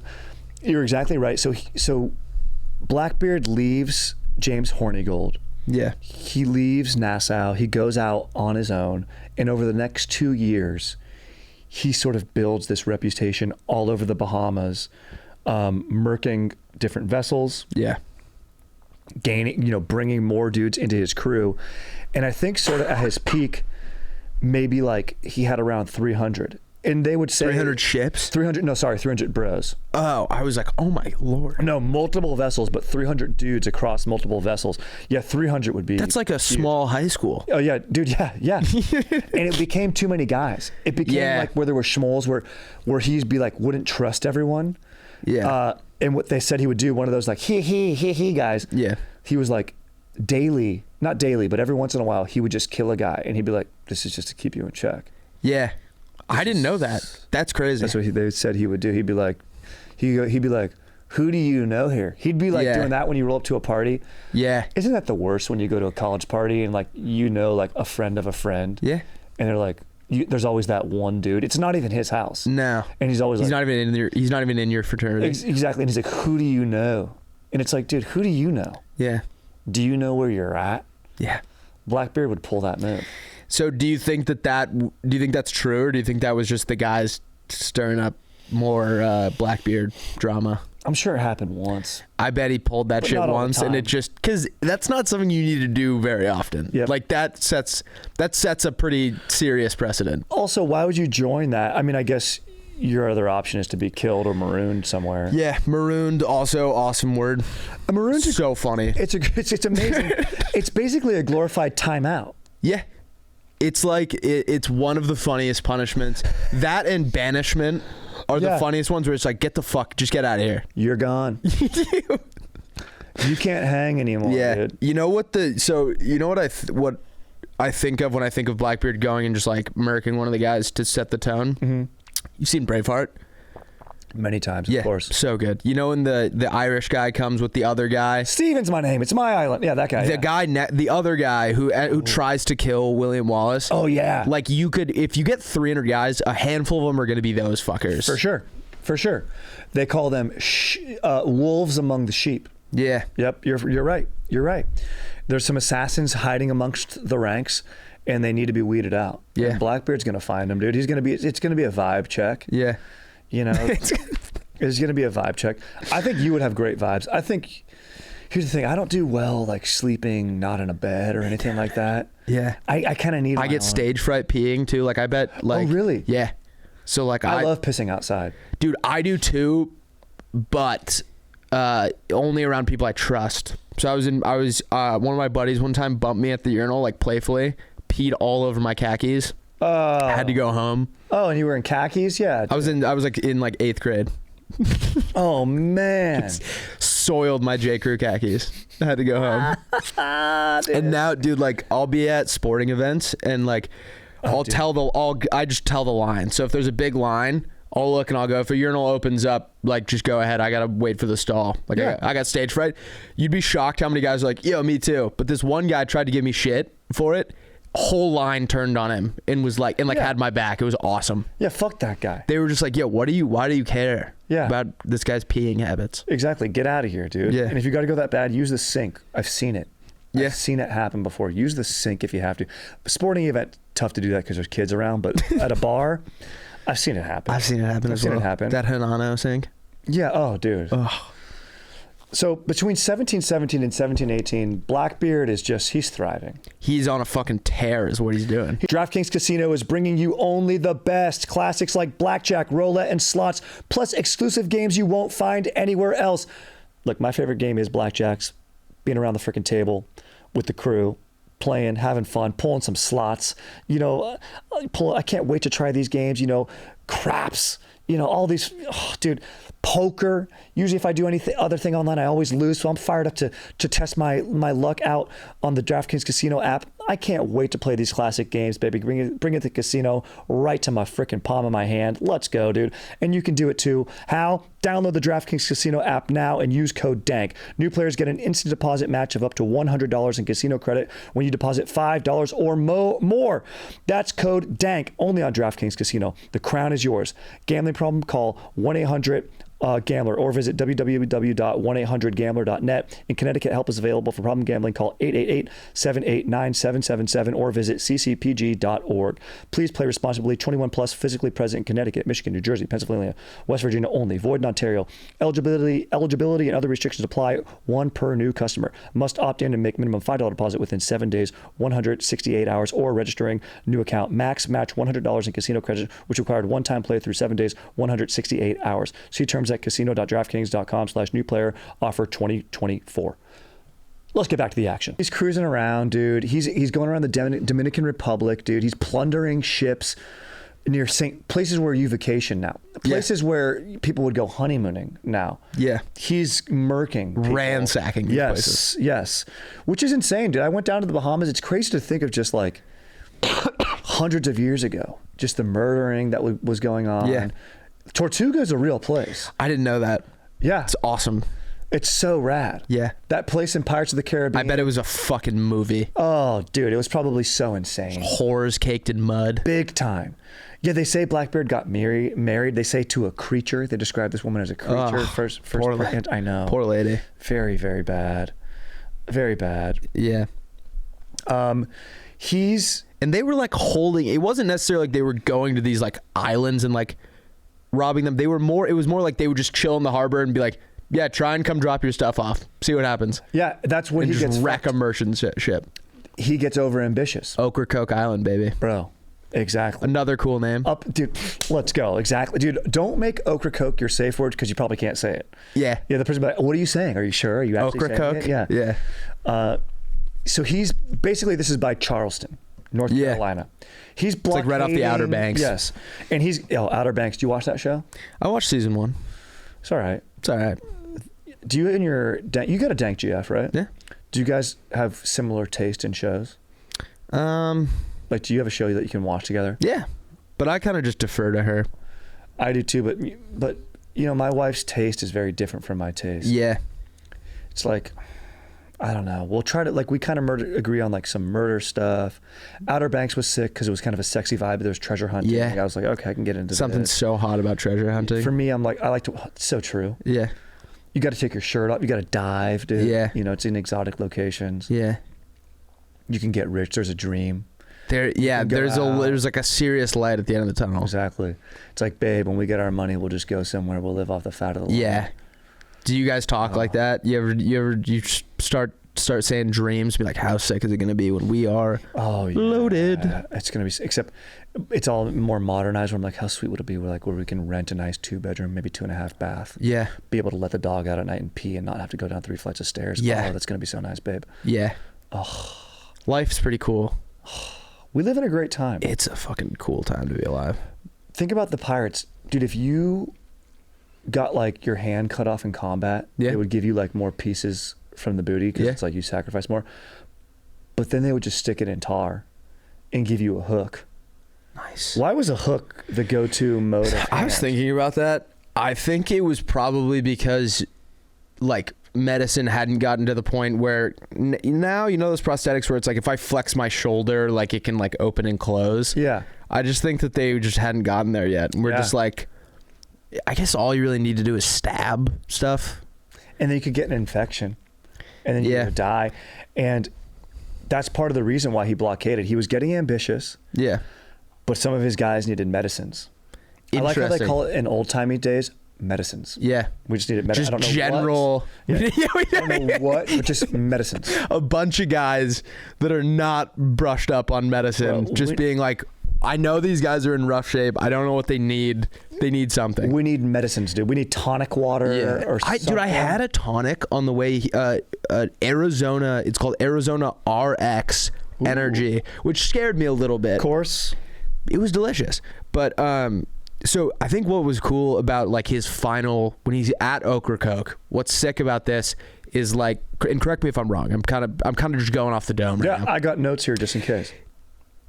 [SPEAKER 1] you're exactly right. So Blackbeard leaves James Hornigold. Yeah. He leaves Nassau. He goes out on his own. And over the next 2 years, he sort of builds this reputation all over the Bahamas, murking different vessels. Yeah. Bringing more dudes into his crew. And I think sort of at his peak, maybe like he had around 300. And they would say
[SPEAKER 3] 300 ships?
[SPEAKER 1] 300 bros.
[SPEAKER 3] Oh, I was like, oh my Lord.
[SPEAKER 1] No, multiple vessels, but 300 dudes across multiple vessels. Yeah, 300 would be.
[SPEAKER 3] That's like a small high school.
[SPEAKER 1] Oh yeah, dude, yeah. And it became too many guys. It became like where there were schmoes where he'd be like, wouldn't trust everyone. Yeah. And what they said he would do, one of those like he guys. Yeah. He was like not daily, but every once in a while he would just kill a guy, and he'd be like, "This is just to keep you in check." Yeah.
[SPEAKER 3] I didn't know that. That's crazy.
[SPEAKER 1] That's what they said he would do. He'd be like, "Who do you know here?" He'd be like doing that when you roll up to a party. Yeah. Isn't that the worst when you go to a college party and like like a friend of a friend? Yeah. And they're like, there's always that one dude. It's not even his house. No. And he's not
[SPEAKER 3] even in your fraternity.
[SPEAKER 1] Exactly. And he's like, "Who do you know?" And it's like, dude, who do you know? Yeah. Do you know where you're at? Yeah. Blackbeard would pull that move.
[SPEAKER 3] So do you think that's true, or do you think that was just the guys stirring up more Blackbeard drama?
[SPEAKER 1] I'm sure it happened once.
[SPEAKER 3] I bet he pulled that shit once, and it just, because that's not something you need to do very often. Yep. Like that sets a pretty serious precedent.
[SPEAKER 1] Also, why would you join that? I mean, I guess your other option is to be killed or marooned somewhere.
[SPEAKER 3] Yeah, marooned, also awesome word.
[SPEAKER 1] Marooned
[SPEAKER 3] is so funny.
[SPEAKER 1] It's amazing. It's basically a glorified timeout.
[SPEAKER 3] Yeah. It's like it's one of the funniest punishments. That and banishment are the funniest ones where it's like, just get out of here.
[SPEAKER 1] You're gone. You can't hang anymore, dude.
[SPEAKER 3] You know what what I think of when I think of Blackbeard going and just like murking one of the guys to set the tone? Mm-hmm. You've seen Braveheart?
[SPEAKER 1] Many times, of course.
[SPEAKER 3] So good. You know when the Irish guy comes with the other guy?
[SPEAKER 1] Steven's my name. It's my island. Yeah, that guy.
[SPEAKER 3] The other guy who tries to kill William Wallace.
[SPEAKER 1] Oh, yeah.
[SPEAKER 3] Like if you get 300 guys, a handful of them are going to be those fuckers.
[SPEAKER 1] For sure. They call them wolves among the sheep.
[SPEAKER 3] Yeah.
[SPEAKER 1] Yep. You're right. There's some assassins hiding amongst the ranks, and they need to be weeded out.
[SPEAKER 3] Yeah.
[SPEAKER 1] And Blackbeard's gonna find them, dude. It's gonna be a vibe check.
[SPEAKER 3] Yeah.
[SPEAKER 1] You know, it's gonna be a vibe check. I think you would have great vibes. I think. Here's the thing. I don't do well like sleeping not in a bed or anything like that.
[SPEAKER 3] Yeah.
[SPEAKER 1] I kind of need.
[SPEAKER 3] I get stage fright peeing too. Like I bet. Like.
[SPEAKER 1] Oh really?
[SPEAKER 3] Yeah. So like
[SPEAKER 1] I love pissing outside.
[SPEAKER 3] Dude, I do too, but. Only around people I trust. So I was one of my buddies one time bumped me at the urinal like playfully, peed all over my khakis. I had to go home.
[SPEAKER 1] Oh, and you were in khakis? Yeah.
[SPEAKER 3] I was in like 8th grade.
[SPEAKER 1] Oh man.
[SPEAKER 3] Soiled my J. Crew khakis. I had to go home. And now, dude, like I'll be at sporting events and like I just tell the line. So if there's a big line, I'll look and I'll go, if a urinal opens up, like, just go ahead. I got to wait for the stall. Like,
[SPEAKER 1] yeah.
[SPEAKER 3] I got stage fright. You'd be shocked how many guys are like, yo, me too. But this one guy tried to give me shit for it. Whole line turned on him and was like, had my back. It was awesome.
[SPEAKER 1] Yeah, fuck that guy.
[SPEAKER 3] They were just like, yo, why do you care about this guy's peeing habits?
[SPEAKER 1] Exactly. Get out of here, dude. Yeah. And if you got to go that bad, use the sink. I've seen it.
[SPEAKER 3] Yeah.
[SPEAKER 1] I've seen it happen before. Use the sink if you have to. Sporting event, tough to do that because there's kids around, but at a bar... I've seen it happen.
[SPEAKER 3] I've seen it happen. That Hanano sink.
[SPEAKER 1] Yeah. Oh, dude. Ugh. So between 1717 and 1718, Blackbeard he's thriving.
[SPEAKER 3] He's on a fucking tear is what he's doing.
[SPEAKER 1] DraftKings Casino is bringing you only the best. Classics like blackjack, roulette, and slots, plus exclusive games you won't find anywhere else. Look, my favorite game is blackjacks. Being around the freaking table with the crew. Playing, having fun, pulling some slots, I can't wait to try these games, craps, all these, dude, poker. Usually if I do other thing online, I always lose. So I'm fired up to test my luck out on the DraftKings Casino app. I can't wait to play these classic games, baby. Bring it to the casino right to my freaking palm of my hand. Let's go, dude. And you can do it too. How? Download the DraftKings Casino app now and use code DANK. New players get an instant deposit match of up to $100 in casino credit when you deposit $5 or more. That's code DANK only on DraftKings Casino. The crown is yours. Gambling problem? Call 1-800-GAMBLER or visit www.1800gambler.net. In Connecticut, help is available for problem gambling. Call 888-789-7777 or visit ccpg.org. Please play responsibly. 21 plus, physically present in Connecticut, Michigan, New Jersey, Pennsylvania, West Virginia only. Void in Ontario. Eligibility and other restrictions apply. One per new customer. Must opt in and make minimum $5 deposit within 7 days, 168 hours, or registering new account. Max match $100 in casino credit, which required one-time play through 7 days, 168 hours. See terms at casino.draftkings.com/new player offer 2024. Let's get back to the action. He's cruising around, dude. He's going around the Dominican Republic, dude. He's plundering ships near places where you vacation now. Places where people would go honeymooning now.
[SPEAKER 3] Yeah.
[SPEAKER 1] He's murking people.
[SPEAKER 3] Ransacking these places.
[SPEAKER 1] Yes. Which is insane, dude. I went down to the Bahamas. It's crazy to think of just like hundreds of years ago. Just the murdering that was going on.
[SPEAKER 3] Yeah.
[SPEAKER 1] Tortuga is a real place.
[SPEAKER 3] I didn't know that.
[SPEAKER 1] Yeah.
[SPEAKER 3] It's awesome.
[SPEAKER 1] It's so rad.
[SPEAKER 3] Yeah.
[SPEAKER 1] That place in Pirates of the Caribbean.
[SPEAKER 3] I bet it was a fucking movie.
[SPEAKER 1] Oh, dude, it was probably so insane.
[SPEAKER 3] Horrors caked in mud.
[SPEAKER 1] Big time. Yeah, they say Blackbeard got married. They say to a creature. They describe this woman as a creature. First pregnant. I know.
[SPEAKER 3] Poor lady.
[SPEAKER 1] Very, very bad. Very bad.
[SPEAKER 3] Yeah. And they were like holding. It wasn't necessarily like they were going to these like islands and like robbing them. It was more like they would just chill in the harbor and be like, yeah, try and come drop your stuff off. See what happens.
[SPEAKER 1] Yeah, that's when
[SPEAKER 3] and
[SPEAKER 1] he gets
[SPEAKER 3] wreck a merchant ship.
[SPEAKER 1] He gets over ambitious.
[SPEAKER 3] Ocracoke Island, baby.
[SPEAKER 1] Bro, exactly.
[SPEAKER 3] Another cool name.
[SPEAKER 1] Dude, let's go. Exactly. Dude, don't make Ocracoke your safe word because you probably can't say it.
[SPEAKER 3] Yeah.
[SPEAKER 1] Yeah, the person will be like, what are you saying? Are you sure? Are you actually saying it?
[SPEAKER 3] Yeah.
[SPEAKER 1] So he's basically, this is by Charleston, North Carolina. He's blockading.
[SPEAKER 3] It's like right off the Outer Banks.
[SPEAKER 1] Yes. And he's, Outer Banks. Do you watch that show?
[SPEAKER 3] I watched season 1.
[SPEAKER 1] It's all right.
[SPEAKER 3] It's all right.
[SPEAKER 1] Do you you got a Dank GF, right?
[SPEAKER 3] Yeah.
[SPEAKER 1] Do you guys have similar taste in shows? Like, do you have a show that you can watch together?
[SPEAKER 3] Yeah. But I kind of just defer to her.
[SPEAKER 1] I do too, but you know, my wife's taste is very different from my taste.
[SPEAKER 3] Yeah.
[SPEAKER 1] It's like, I don't know. We'll try to, like, we kind of agree on like some murder stuff. Outer Banks was sick because it was kind of a sexy vibe. There was treasure hunting.
[SPEAKER 3] Yeah.
[SPEAKER 1] I was like, okay, I can get into
[SPEAKER 3] Something
[SPEAKER 1] this.
[SPEAKER 3] so hot about treasure hunting.
[SPEAKER 1] For me, I'm like, I like to. It's so true.
[SPEAKER 3] Yeah.
[SPEAKER 1] You got to take your shirt off. You got to dive, dude.
[SPEAKER 3] Yeah.
[SPEAKER 1] You know, it's in exotic locations.
[SPEAKER 3] Yeah.
[SPEAKER 1] You can get rich. There's a dream.
[SPEAKER 3] There's like a serious light at the end of the tunnel.
[SPEAKER 1] Exactly. It's like, babe, when we get our money, we'll just go somewhere. We'll live off the fat of the land.
[SPEAKER 3] Yeah. Do you guys talk like that? You start saying dreams? Be like, how sick is it going to be when we are loaded?
[SPEAKER 1] It's going to be, except it's all more modernized. Where I'm like, how sweet would it be? Where we can rent a nice 2-bedroom, maybe 2.5 bath.
[SPEAKER 3] Yeah.
[SPEAKER 1] Be able to let the dog out at night and pee and not have to go down 3 flights of stairs.
[SPEAKER 3] Yeah.
[SPEAKER 1] Oh, that's going to be so nice, babe.
[SPEAKER 3] Yeah. Oh. Life's pretty cool.
[SPEAKER 1] We live in a great time.
[SPEAKER 3] It's a fucking cool time to be alive.
[SPEAKER 1] Think about the pirates. Dude, if you got like your hand cut off in combat, it would give you like more pieces from the booty because it's like you sacrifice more. But then they would just stick it in tar and give you a hook.
[SPEAKER 3] Nice.
[SPEAKER 1] Why was a hook the go-to mode of hand?
[SPEAKER 3] I was thinking about that. I think it was probably because like medicine hadn't gotten to the point where now, you know, those prosthetics where it's like if I flex my shoulder, like it can like open and close.
[SPEAKER 1] Yeah.
[SPEAKER 3] I just think that they just hadn't gotten there yet. And we're just like, I guess all you really need to do is stab stuff.
[SPEAKER 1] And then you could get an infection and then you would die. And that's part of the reason why he blockaded. He was getting ambitious.
[SPEAKER 3] Yeah.
[SPEAKER 1] But some of his guys needed medicines. I like how they call it in old-timey days, medicines.
[SPEAKER 3] Yeah.
[SPEAKER 1] We just needed medicines.
[SPEAKER 3] Just
[SPEAKER 1] I don't know
[SPEAKER 3] general.
[SPEAKER 1] What. Yeah. I don't know what, but just medicines.
[SPEAKER 3] A bunch of guys that are not brushed up on medicine, being like, I know these guys are in rough shape. I don't know what they need. They need something.
[SPEAKER 1] We need medicines, dude. We need tonic water or something.
[SPEAKER 3] Dude, I had a tonic on the way, Arizona. It's called Arizona RX Energy, which scared me a little bit.
[SPEAKER 1] Of course.
[SPEAKER 3] It was delicious. But so I think what was cool about like his final, when he's at Ocracoke, what's sick about this is like, and correct me if I'm wrong, I'm kind of just going off the dome right now.
[SPEAKER 1] I got notes here just in case.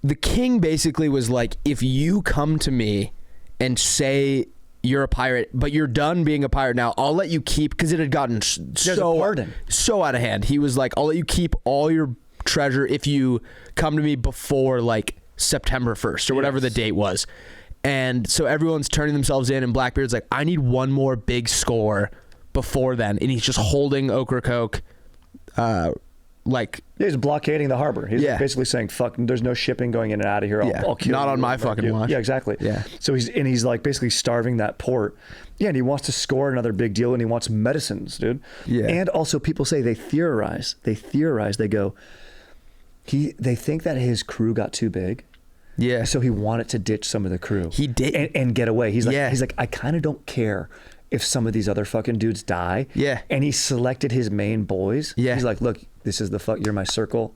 [SPEAKER 3] The king basically was like, if you come to me and say you're a pirate, but you're done being a pirate now, I'll let you keep, because it had gotten so out of hand. He was like, I'll let you keep all your treasure if you come to me before like September 1st or whatever the date was. And so everyone's turning themselves in, and Blackbeard's like, I need one more big score before then. And he's just holding Ocracoke,
[SPEAKER 1] he's blockading the harbor. He's basically saying, fuck, there's no shipping going in and out of here. I'll kill you.
[SPEAKER 3] Not on my fucking watch.
[SPEAKER 1] Yeah, exactly.
[SPEAKER 3] Yeah.
[SPEAKER 1] So he's like basically starving that port. Yeah, and he wants to score another big deal, and he wants medicines, dude. Yeah. And also people say they theorize, they go, they think that his crew got too big.
[SPEAKER 3] Yeah.
[SPEAKER 1] So he wanted to ditch some of the crew.
[SPEAKER 3] He did.
[SPEAKER 1] And get away. He's like, I kind of don't care if some of these other fucking dudes die.
[SPEAKER 3] Yeah.
[SPEAKER 1] And he selected his main boys.
[SPEAKER 3] Yeah.
[SPEAKER 1] He's like, look, this is you're my circle.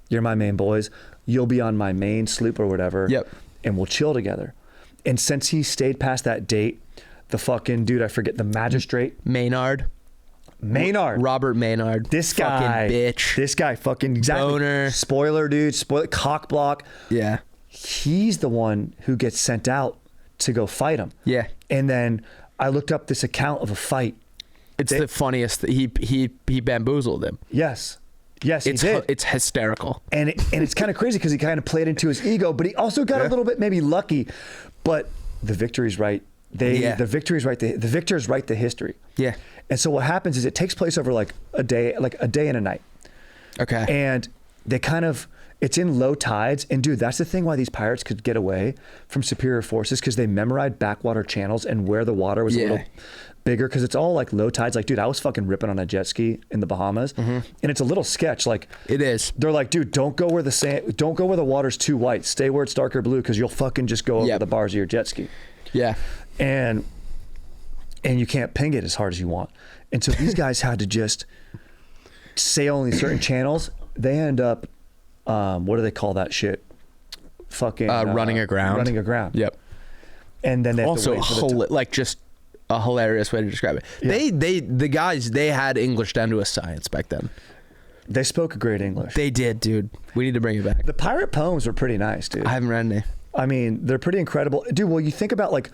[SPEAKER 1] You're my main boys. You'll be on my main sloop or whatever.
[SPEAKER 3] Yep.
[SPEAKER 1] And we'll chill together. And since he stayed past that date, the fucking dude, I forget, the magistrate.
[SPEAKER 3] Maynard. Robert Maynard.
[SPEAKER 1] This guy.
[SPEAKER 3] Fucking bitch.
[SPEAKER 1] This guy fucking, exactly.
[SPEAKER 3] Boner.
[SPEAKER 1] Spoiler, dude. Cock block.
[SPEAKER 3] Yeah.
[SPEAKER 1] He's the one who gets sent out to go fight him.
[SPEAKER 3] Yeah.
[SPEAKER 1] And then I looked up this account of a fight.
[SPEAKER 3] It's the funniest. He bamboozled him.
[SPEAKER 1] Yes, he did.
[SPEAKER 3] It's hysterical.
[SPEAKER 1] And it's kind of crazy because he kind of played into his ego, but he also got a little bit maybe lucky. But the victory's right. The victory's right. The victors write the history.
[SPEAKER 3] Yeah.
[SPEAKER 1] And so what happens is it takes place over like a day and a night.
[SPEAKER 3] Okay.
[SPEAKER 1] And they kind of, it's in low tides. And dude, that's the thing why these pirates could get away from superior forces, because they memorized backwater channels and where the water was a little bigger, because it's all like low tides. Like, dude, I was fucking ripping on a jet ski in the Bahamas, and it's a little sketch. Like,
[SPEAKER 3] it is.
[SPEAKER 1] They're like, dude, don't go where the water's too white. Stay where it's darker blue, because you'll fucking just go over the bars of your jet ski.
[SPEAKER 3] Yeah. And
[SPEAKER 1] you can't ping it as hard as you want. And so these guys had to just sail in certain channels. They end up, what do they call that shit? fucking
[SPEAKER 3] running aground.
[SPEAKER 1] Running aground.
[SPEAKER 3] Yep.
[SPEAKER 1] And then they have
[SPEAKER 3] Also,
[SPEAKER 1] to wait for the
[SPEAKER 3] like just a hilarious way to describe it.
[SPEAKER 1] Yeah.
[SPEAKER 3] The guys, they had English down to a science back then.
[SPEAKER 1] They spoke great English.
[SPEAKER 3] They did, dude. We need to bring it back.
[SPEAKER 1] The pirate poems were pretty nice, dude.
[SPEAKER 3] I haven't read any.
[SPEAKER 1] I mean, they're pretty incredible. Dude, well, you think about like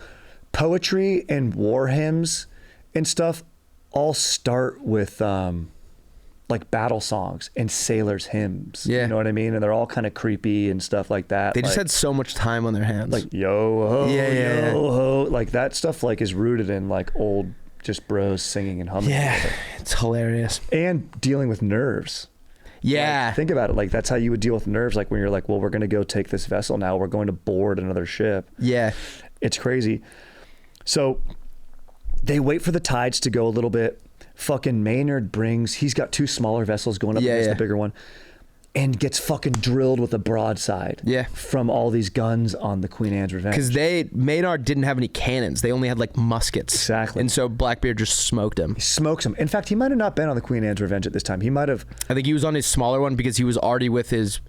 [SPEAKER 1] poetry and war hymns and stuff all start with like battle songs and sailors' hymns.
[SPEAKER 3] Yeah.
[SPEAKER 1] You know what I mean? And they're all kind of creepy and stuff like that.
[SPEAKER 3] They just
[SPEAKER 1] like,
[SPEAKER 3] had so much time on their hands.
[SPEAKER 1] like yo ho,
[SPEAKER 3] Yeah.
[SPEAKER 1] yo ho. Like that stuff like is rooted in like old just bros singing and humming.
[SPEAKER 3] yeah,
[SPEAKER 1] together.
[SPEAKER 3] it's hilarious.
[SPEAKER 1] And dealing with nerves.
[SPEAKER 3] Yeah.
[SPEAKER 1] Like, think about it. Like that's how you would deal with nerves. Like when you're like, well, we're going to go take this vessel now. We're going to board another ship.
[SPEAKER 3] Yeah.
[SPEAKER 1] It's crazy. So they wait for the tides to go a little bit. Fucking Maynard he's got 2 smaller vessels going up against the bigger one and gets fucking drilled with a broadside from all these guns on the Queen Anne's Revenge.
[SPEAKER 3] Because Maynard didn't have any cannons. They only had like muskets.
[SPEAKER 1] Exactly.
[SPEAKER 3] And so Blackbeard just smoked him.
[SPEAKER 1] He smokes him. In fact, he might have not been on the Queen Anne's Revenge at this time. He might have.
[SPEAKER 3] I think he was on his smaller one because he was already with his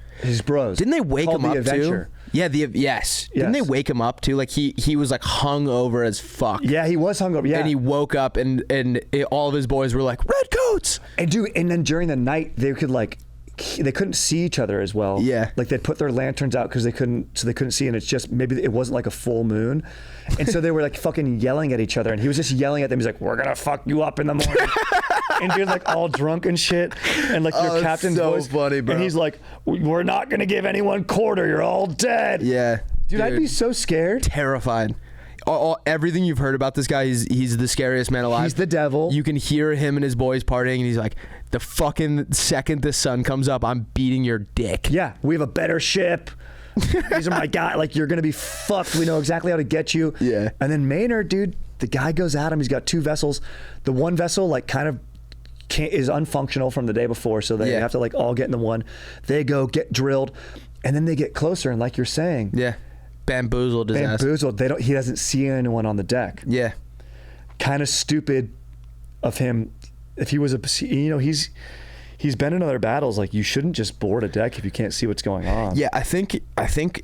[SPEAKER 1] bros.
[SPEAKER 3] Didn't they wake
[SPEAKER 1] Called
[SPEAKER 3] him
[SPEAKER 1] the
[SPEAKER 3] up
[SPEAKER 1] Adventure.
[SPEAKER 3] too? Yeah, yes. Didn't they wake him up too? Like he was like hung over as fuck.
[SPEAKER 1] Yeah, he was hungover. Yeah.
[SPEAKER 3] And he woke up and all of his boys were like, "Redcoats!"
[SPEAKER 1] And then during the night they couldn't see each other as well.
[SPEAKER 3] Yeah.
[SPEAKER 1] Like they'd put their lanterns out because they couldn't see, and it's just maybe it wasn't like a full moon, and so they were like fucking yelling at each other, and he was just yelling at them. He's like, "We're gonna fuck you up in the morning," and dude, like all drunk and shit, and like your captain's
[SPEAKER 3] so
[SPEAKER 1] voice,
[SPEAKER 3] funny, bro.
[SPEAKER 1] and he's like, "We're not gonna give anyone quarter. You're all dead."
[SPEAKER 3] Yeah,
[SPEAKER 1] dude, I'd be so scared.
[SPEAKER 3] Terrified. Everything you've heard about this guy, he's the scariest man alive.
[SPEAKER 1] He's the devil.
[SPEAKER 3] You can hear him and his boys partying, and he's like, the fucking second the sun comes up, I'm beating your dick.
[SPEAKER 1] Yeah, we have a better ship. These are my guys. Like, you're going to be fucked. We know exactly how to get you.
[SPEAKER 3] Yeah.
[SPEAKER 1] And then Maynard, dude, the guy goes at him. He's got 2 vessels. The one vessel, like, kind of is unfunctional from the day before, so they have to, like, all get in the one. They go, get drilled, and then they get closer, and like you're saying.
[SPEAKER 3] Yeah. Bamboozled his ass.
[SPEAKER 1] Bamboozled. He doesn't see anyone on the deck.
[SPEAKER 3] Yeah.
[SPEAKER 1] Kind of stupid of him. If he was he's been in other battles. Like, you shouldn't just board a deck if you can't see what's going on.
[SPEAKER 3] Yeah, I think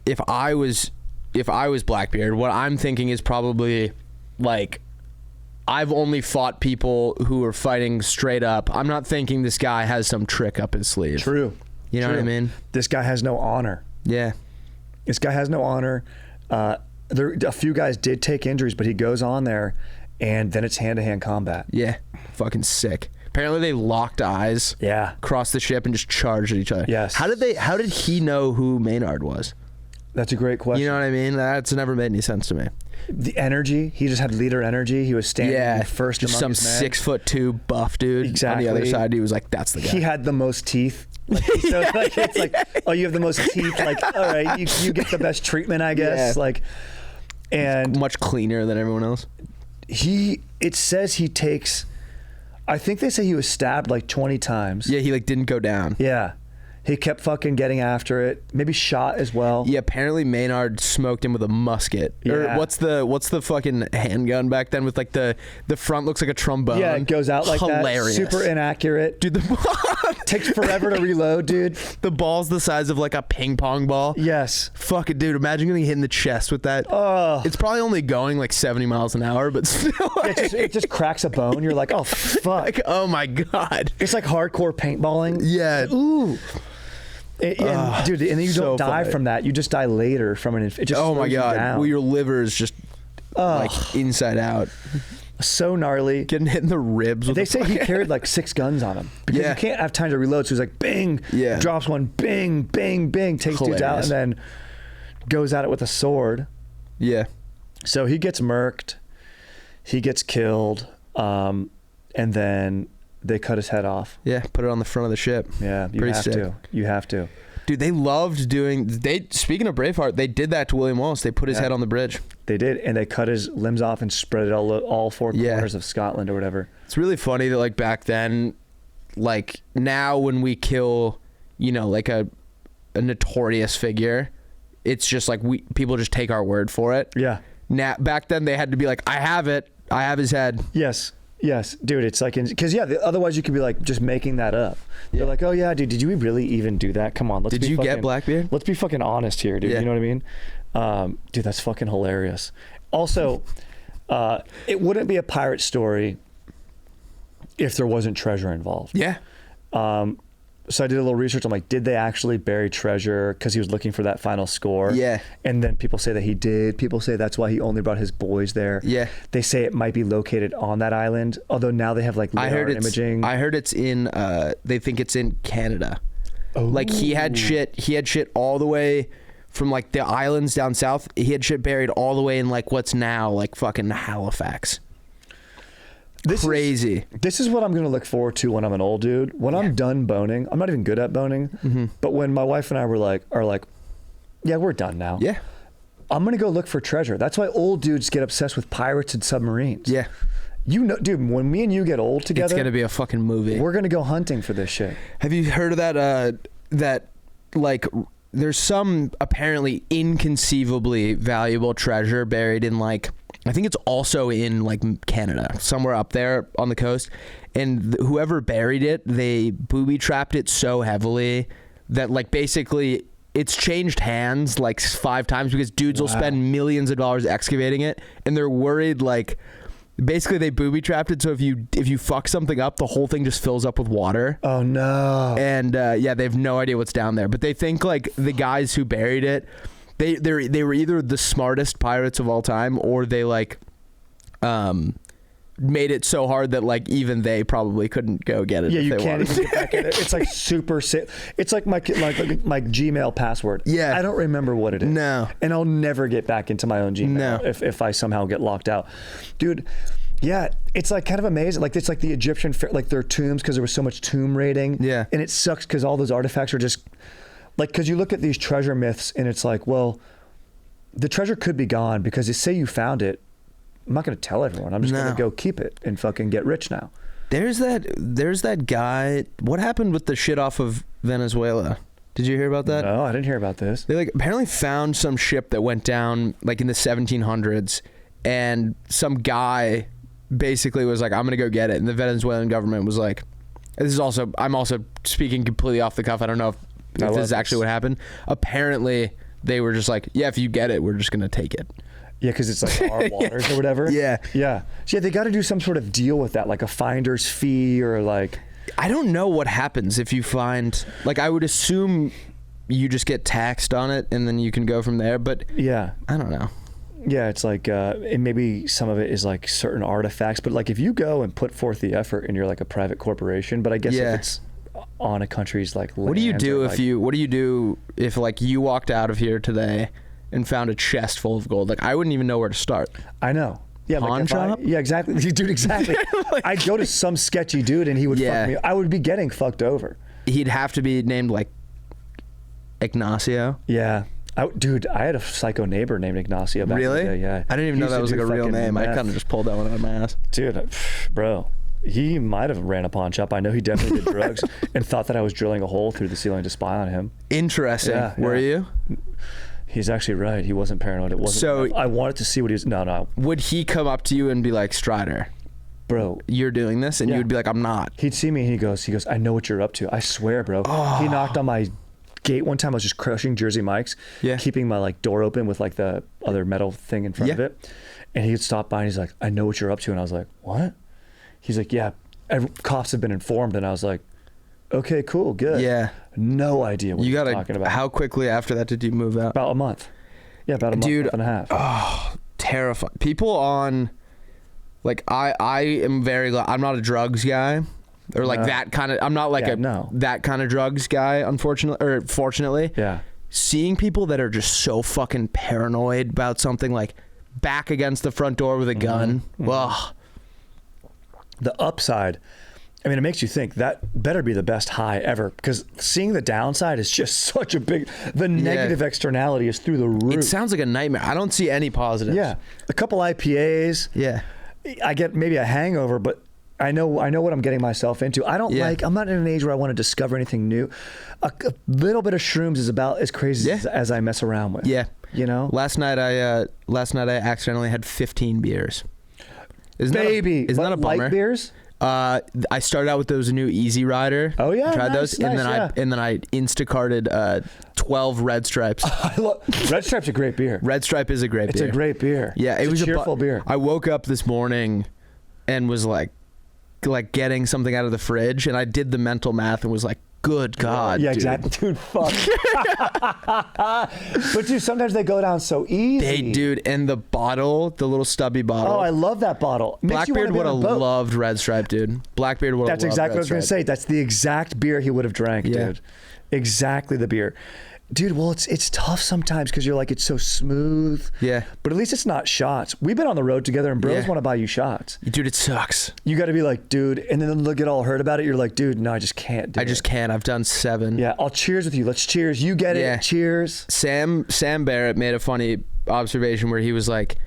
[SPEAKER 3] if I was Blackbeard, what I'm thinking is probably like, I've only fought people who are fighting straight up. I'm not thinking this guy has some trick up his sleeve.
[SPEAKER 1] True.
[SPEAKER 3] You know what I mean?
[SPEAKER 1] This guy has no honor.
[SPEAKER 3] Yeah.
[SPEAKER 1] This guy has no honor. A few guys did take injuries, but he goes on there, and then it's hand-to-hand combat.
[SPEAKER 3] Yeah. Fucking sick. Apparently they locked eyes.
[SPEAKER 1] Yeah.
[SPEAKER 3] Crossed the ship and just charged at each other.
[SPEAKER 1] Yes.
[SPEAKER 3] How did he know who Maynard was?
[SPEAKER 1] That's a great question.
[SPEAKER 3] You know what I mean? That's never made any sense to me.
[SPEAKER 1] The energy, he just had leader energy. He was standing first
[SPEAKER 3] just
[SPEAKER 1] among
[SPEAKER 3] some
[SPEAKER 1] his men.
[SPEAKER 3] 6'2" buff dude.
[SPEAKER 1] Exactly.
[SPEAKER 3] On the other side, he was like, that's the guy.
[SPEAKER 1] He had the most teeth. Like, so like, it's like, oh, you have the most teeth. Like, all right, you get the best treatment, I guess.
[SPEAKER 3] Yeah.
[SPEAKER 1] Like, and
[SPEAKER 3] much cleaner than everyone else.
[SPEAKER 1] It says he takes, I think they say he was stabbed like 20 times.
[SPEAKER 3] Yeah, he like didn't go down.
[SPEAKER 1] Yeah. He kept fucking getting after it. Maybe shot as well.
[SPEAKER 3] Yeah, apparently Maynard smoked him with a musket.
[SPEAKER 1] Yeah.
[SPEAKER 3] Or what's the fucking handgun back then with like the front looks like a trombone.
[SPEAKER 1] Yeah, it goes out like
[SPEAKER 3] Hilarious.
[SPEAKER 1] that. Super inaccurate.
[SPEAKER 3] Dude,
[SPEAKER 1] takes forever to reload, dude.
[SPEAKER 3] The ball's the size of like a ping pong ball.
[SPEAKER 1] Yes.
[SPEAKER 3] Fuck it, dude. Imagine getting hit in the chest with that.
[SPEAKER 1] Oh.
[SPEAKER 3] It's probably only going like 70 miles an hour, but still.
[SPEAKER 1] It just cracks a bone. You're like, oh, fuck.
[SPEAKER 3] Like, oh my God.
[SPEAKER 1] It's like hardcore paintballing.
[SPEAKER 3] Yeah.
[SPEAKER 1] Ooh. And then you
[SPEAKER 3] so
[SPEAKER 1] don't die
[SPEAKER 3] funny.
[SPEAKER 1] from that. You just die later from it just
[SPEAKER 3] oh my
[SPEAKER 1] slows you
[SPEAKER 3] God.
[SPEAKER 1] down.
[SPEAKER 3] Well, your liver is just like inside out.
[SPEAKER 1] So gnarly.
[SPEAKER 3] Getting hit in the ribs. With
[SPEAKER 1] They say he carried like 6 guns on him because you can't have time to reload. So he's like, bing, drops one, bing, bing, bing, takes dudes out, and then goes at it with a sword.
[SPEAKER 3] Yeah.
[SPEAKER 1] So he gets murked, he gets killed, and then they cut his head off.
[SPEAKER 3] Yeah, put it on the front of the ship.
[SPEAKER 1] Yeah, you
[SPEAKER 3] Pretty
[SPEAKER 1] have
[SPEAKER 3] sick.
[SPEAKER 1] to. You have to.
[SPEAKER 3] Dude, they loved doing. Speaking of Braveheart, they did that to William Wallace. They put his head on the bridge.
[SPEAKER 1] They did, and they cut his limbs off and spread it all 4 corners of Scotland or whatever.
[SPEAKER 3] It's really funny that like back then, like now when we kill, like a notorious figure, it's just like people just take our word for it.
[SPEAKER 1] Yeah.
[SPEAKER 3] Now back then they had to be like, I have it. I have his head.
[SPEAKER 1] Yes. Yes, dude. It's like, because otherwise you could be like just making that up.
[SPEAKER 3] Yeah.
[SPEAKER 1] You're like, oh yeah, dude. Did you really even do that? Come on,
[SPEAKER 3] Did you get Blackbeard?
[SPEAKER 1] Let's be fucking honest here, dude.
[SPEAKER 3] Yeah.
[SPEAKER 1] You know what I mean? Dude, that's fucking hilarious. Also, it wouldn't be a pirate story if there wasn't treasure involved.
[SPEAKER 3] Yeah.
[SPEAKER 1] So I did a little research. I'm like, did they actually bury treasure? Because he was looking for that final score.
[SPEAKER 3] Yeah.
[SPEAKER 1] And then people say that he did. People say that's why he only brought his boys there.
[SPEAKER 3] Yeah.
[SPEAKER 1] They say it might be located on that island, although now they have like lidar imaging.
[SPEAKER 3] I heard it's in. They think it's in Canada.
[SPEAKER 1] Oh.
[SPEAKER 3] Like he had shit all the way from like the islands down south. He had shit buried all the way in like what's now like fucking Halifax. Crazy.
[SPEAKER 1] This is what I'm going to look forward to when I'm an old dude. When I'm done boning, I'm not even good at boning, but when my wife and I are like, yeah, we're done now.
[SPEAKER 3] Yeah.
[SPEAKER 1] I'm going to go look for treasure. That's why old dudes get obsessed with pirates and submarines.
[SPEAKER 3] Yeah.
[SPEAKER 1] You know, dude, when me and you get old together,
[SPEAKER 3] It's going to be a fucking movie.
[SPEAKER 1] we're going to go hunting for this shit.
[SPEAKER 3] Have you heard of that like there's some apparently inconceivably valuable treasure buried in like, I think it's also in like Canada, somewhere up there on the coast. And whoever buried it, they booby trapped it so heavily that like basically it's changed hands like 5 times because dudes will spend millions of dollars excavating it. And they're worried like basically they booby trapped it. So if you fuck something up, the whole thing just fills up with water.
[SPEAKER 1] Oh no.
[SPEAKER 3] And yeah, they have no idea what's down there. But they think like the guys who buried it, They were either the smartest pirates of all time or they like made it so hard that like even they probably couldn't go get it.
[SPEAKER 1] Yeah,
[SPEAKER 3] if
[SPEAKER 1] you
[SPEAKER 3] they
[SPEAKER 1] can't
[SPEAKER 3] wanted.
[SPEAKER 1] even get back in it. It's like super safe. It's like my Gmail password.
[SPEAKER 3] Yeah.
[SPEAKER 1] I don't remember what it is.
[SPEAKER 3] No.
[SPEAKER 1] And I'll never get back into my own Gmail if I somehow get locked out. Dude, yeah, it's like kind of amazing. Like it's like the Egyptian, like their tombs because there was so much tomb raiding.
[SPEAKER 3] Yeah.
[SPEAKER 1] And it sucks because all those artifacts are just like, because you look at these treasure myths and it's like, well, the treasure could be gone because they say you found it. I'm not going to tell everyone. I'm just going to go keep it and fucking get rich now.
[SPEAKER 3] There's that guy. What happened with the shit off of Venezuela? Did you hear about that?
[SPEAKER 1] No, I didn't hear about this.
[SPEAKER 3] They like apparently found some ship that went down like in the 1700s, and some guy basically was like, "I'm gonna go get it," and the Venezuelan government was like, "This is also." I'm also speaking completely off the cuff. I don't know if this is actually what happened. Apparently, they were just like, "Yeah, if you get it, we're just gonna take it."
[SPEAKER 1] Yeah, because it's like our waters or whatever.
[SPEAKER 3] Yeah.
[SPEAKER 1] Yeah. So yeah, they got to do some sort of deal with that, like a finder's fee or like.
[SPEAKER 3] I don't know what happens if you find, like, I would assume you just get taxed on it and then you can go from there, but
[SPEAKER 1] Yeah.
[SPEAKER 3] I don't know.
[SPEAKER 1] Yeah, it's like, and maybe some of it is like certain artifacts, but like if you go and put forth the effort and you're like a private corporation, but I guess if it's on a country's like land.
[SPEAKER 3] What do you do if like you walked out of here today and found a chest full of gold? Like, I wouldn't even know where to start.
[SPEAKER 1] I know. Yeah,
[SPEAKER 3] Pawn shop?
[SPEAKER 1] Yeah, exactly. Dude, exactly. I'd go to some sketchy dude and he would fuck me. I would be getting fucked over.
[SPEAKER 3] He'd have to be named like Ignacio.
[SPEAKER 1] Yeah. Dude, I had a psycho neighbor named Ignacio back in the day. Yeah.
[SPEAKER 3] I didn't even know that was like a real name. I kind of just pulled that one out of my ass.
[SPEAKER 1] Dude, bro. He might have ran a pawn shop. I know he definitely did drugs and thought that I was drilling a hole through the ceiling to spy on him.
[SPEAKER 3] Interesting.
[SPEAKER 1] Yeah,
[SPEAKER 3] Were you?
[SPEAKER 1] He's actually right. He wasn't paranoid. It wasn't.
[SPEAKER 3] So
[SPEAKER 1] I wanted to see what he was. No.
[SPEAKER 3] Would he come up to you and be like, Strider,
[SPEAKER 1] bro,
[SPEAKER 3] you're doing this? And you would be like, I'm not.
[SPEAKER 1] He'd see me and he goes, I know what you're up to. I swear, bro. He knocked on my gate one time. I was just crushing Jersey Mike's, keeping my like door open with like the other metal thing in front of it. And he'd stop by and he's like, I know what you're up to. And I was like, what? He's like, yeah, cops have been informed. And I was like, okay, cool, good.
[SPEAKER 3] Yeah.
[SPEAKER 1] No idea what you're talking about.
[SPEAKER 3] How quickly after that did you move out?
[SPEAKER 1] About a month. Yeah, about a month and a half.
[SPEAKER 3] Oh, terrifying. People on, like, I am very, I'm not a drugs guy. Or like that kind of, I'm not like that kind of drugs guy, unfortunately, or fortunately.
[SPEAKER 1] Yeah.
[SPEAKER 3] Seeing people that are just so fucking paranoid about something, like back against the front door with a gun. Well,
[SPEAKER 1] the upside, I mean, it makes you think that better be the best high ever, because seeing the downside is just such a big, the negative externality is through the roof.
[SPEAKER 3] It sounds like a nightmare. I don't see any positives.
[SPEAKER 1] Yeah. A couple IPAs.
[SPEAKER 3] Yeah.
[SPEAKER 1] I get maybe a hangover, but I know what I'm getting myself into. I don't I'm not in an age where I want to discover anything new. A little bit of shrooms is about as crazy as I mess around with.
[SPEAKER 3] Yeah.
[SPEAKER 1] You know?
[SPEAKER 3] Last night I accidentally had 15 beers. Isn't that a bummer?
[SPEAKER 1] Light beers?
[SPEAKER 3] I started out with those new Easy Rider.
[SPEAKER 1] Oh yeah,
[SPEAKER 3] tried
[SPEAKER 1] nice,
[SPEAKER 3] those, and then I Instacarted 12 Red Stripes.
[SPEAKER 1] Red Stripe's a great beer.
[SPEAKER 3] Red Stripe is a great beer.
[SPEAKER 1] It's a great beer.
[SPEAKER 3] Yeah, it was
[SPEAKER 1] a cheerful beer.
[SPEAKER 3] I woke up this morning and was like getting something out of the fridge, and I did the mental math and was like, good God.
[SPEAKER 1] Yeah,
[SPEAKER 3] dude.
[SPEAKER 1] exactly. Dude, fuck. But dude, sometimes they go down so easy.
[SPEAKER 3] Dude, and the bottle, the little stubby bottle.
[SPEAKER 1] Oh, I love that bottle.
[SPEAKER 3] Blackbeard would have loved Red Stripe, dude. Blackbeard would have loved
[SPEAKER 1] That's exactly what I was going to
[SPEAKER 3] Stripe.
[SPEAKER 1] say. That's the exact beer he would have drank, dude. Exactly the beer. Dude, well, it's tough sometimes because you're like, it's so smooth.
[SPEAKER 3] Yeah.
[SPEAKER 1] But at least it's not shots. We've been on the road together and bros want to buy you shots.
[SPEAKER 3] Dude, it sucks.
[SPEAKER 1] You got to be like, dude, and then they'll get all hurt about it. You're like, dude, no, I just can't do it.
[SPEAKER 3] I just can't. I've done 7.
[SPEAKER 1] Yeah, I'll cheers with you. Let's cheers. You get it. Cheers.
[SPEAKER 3] Sam Barrett made a funny observation where he was like,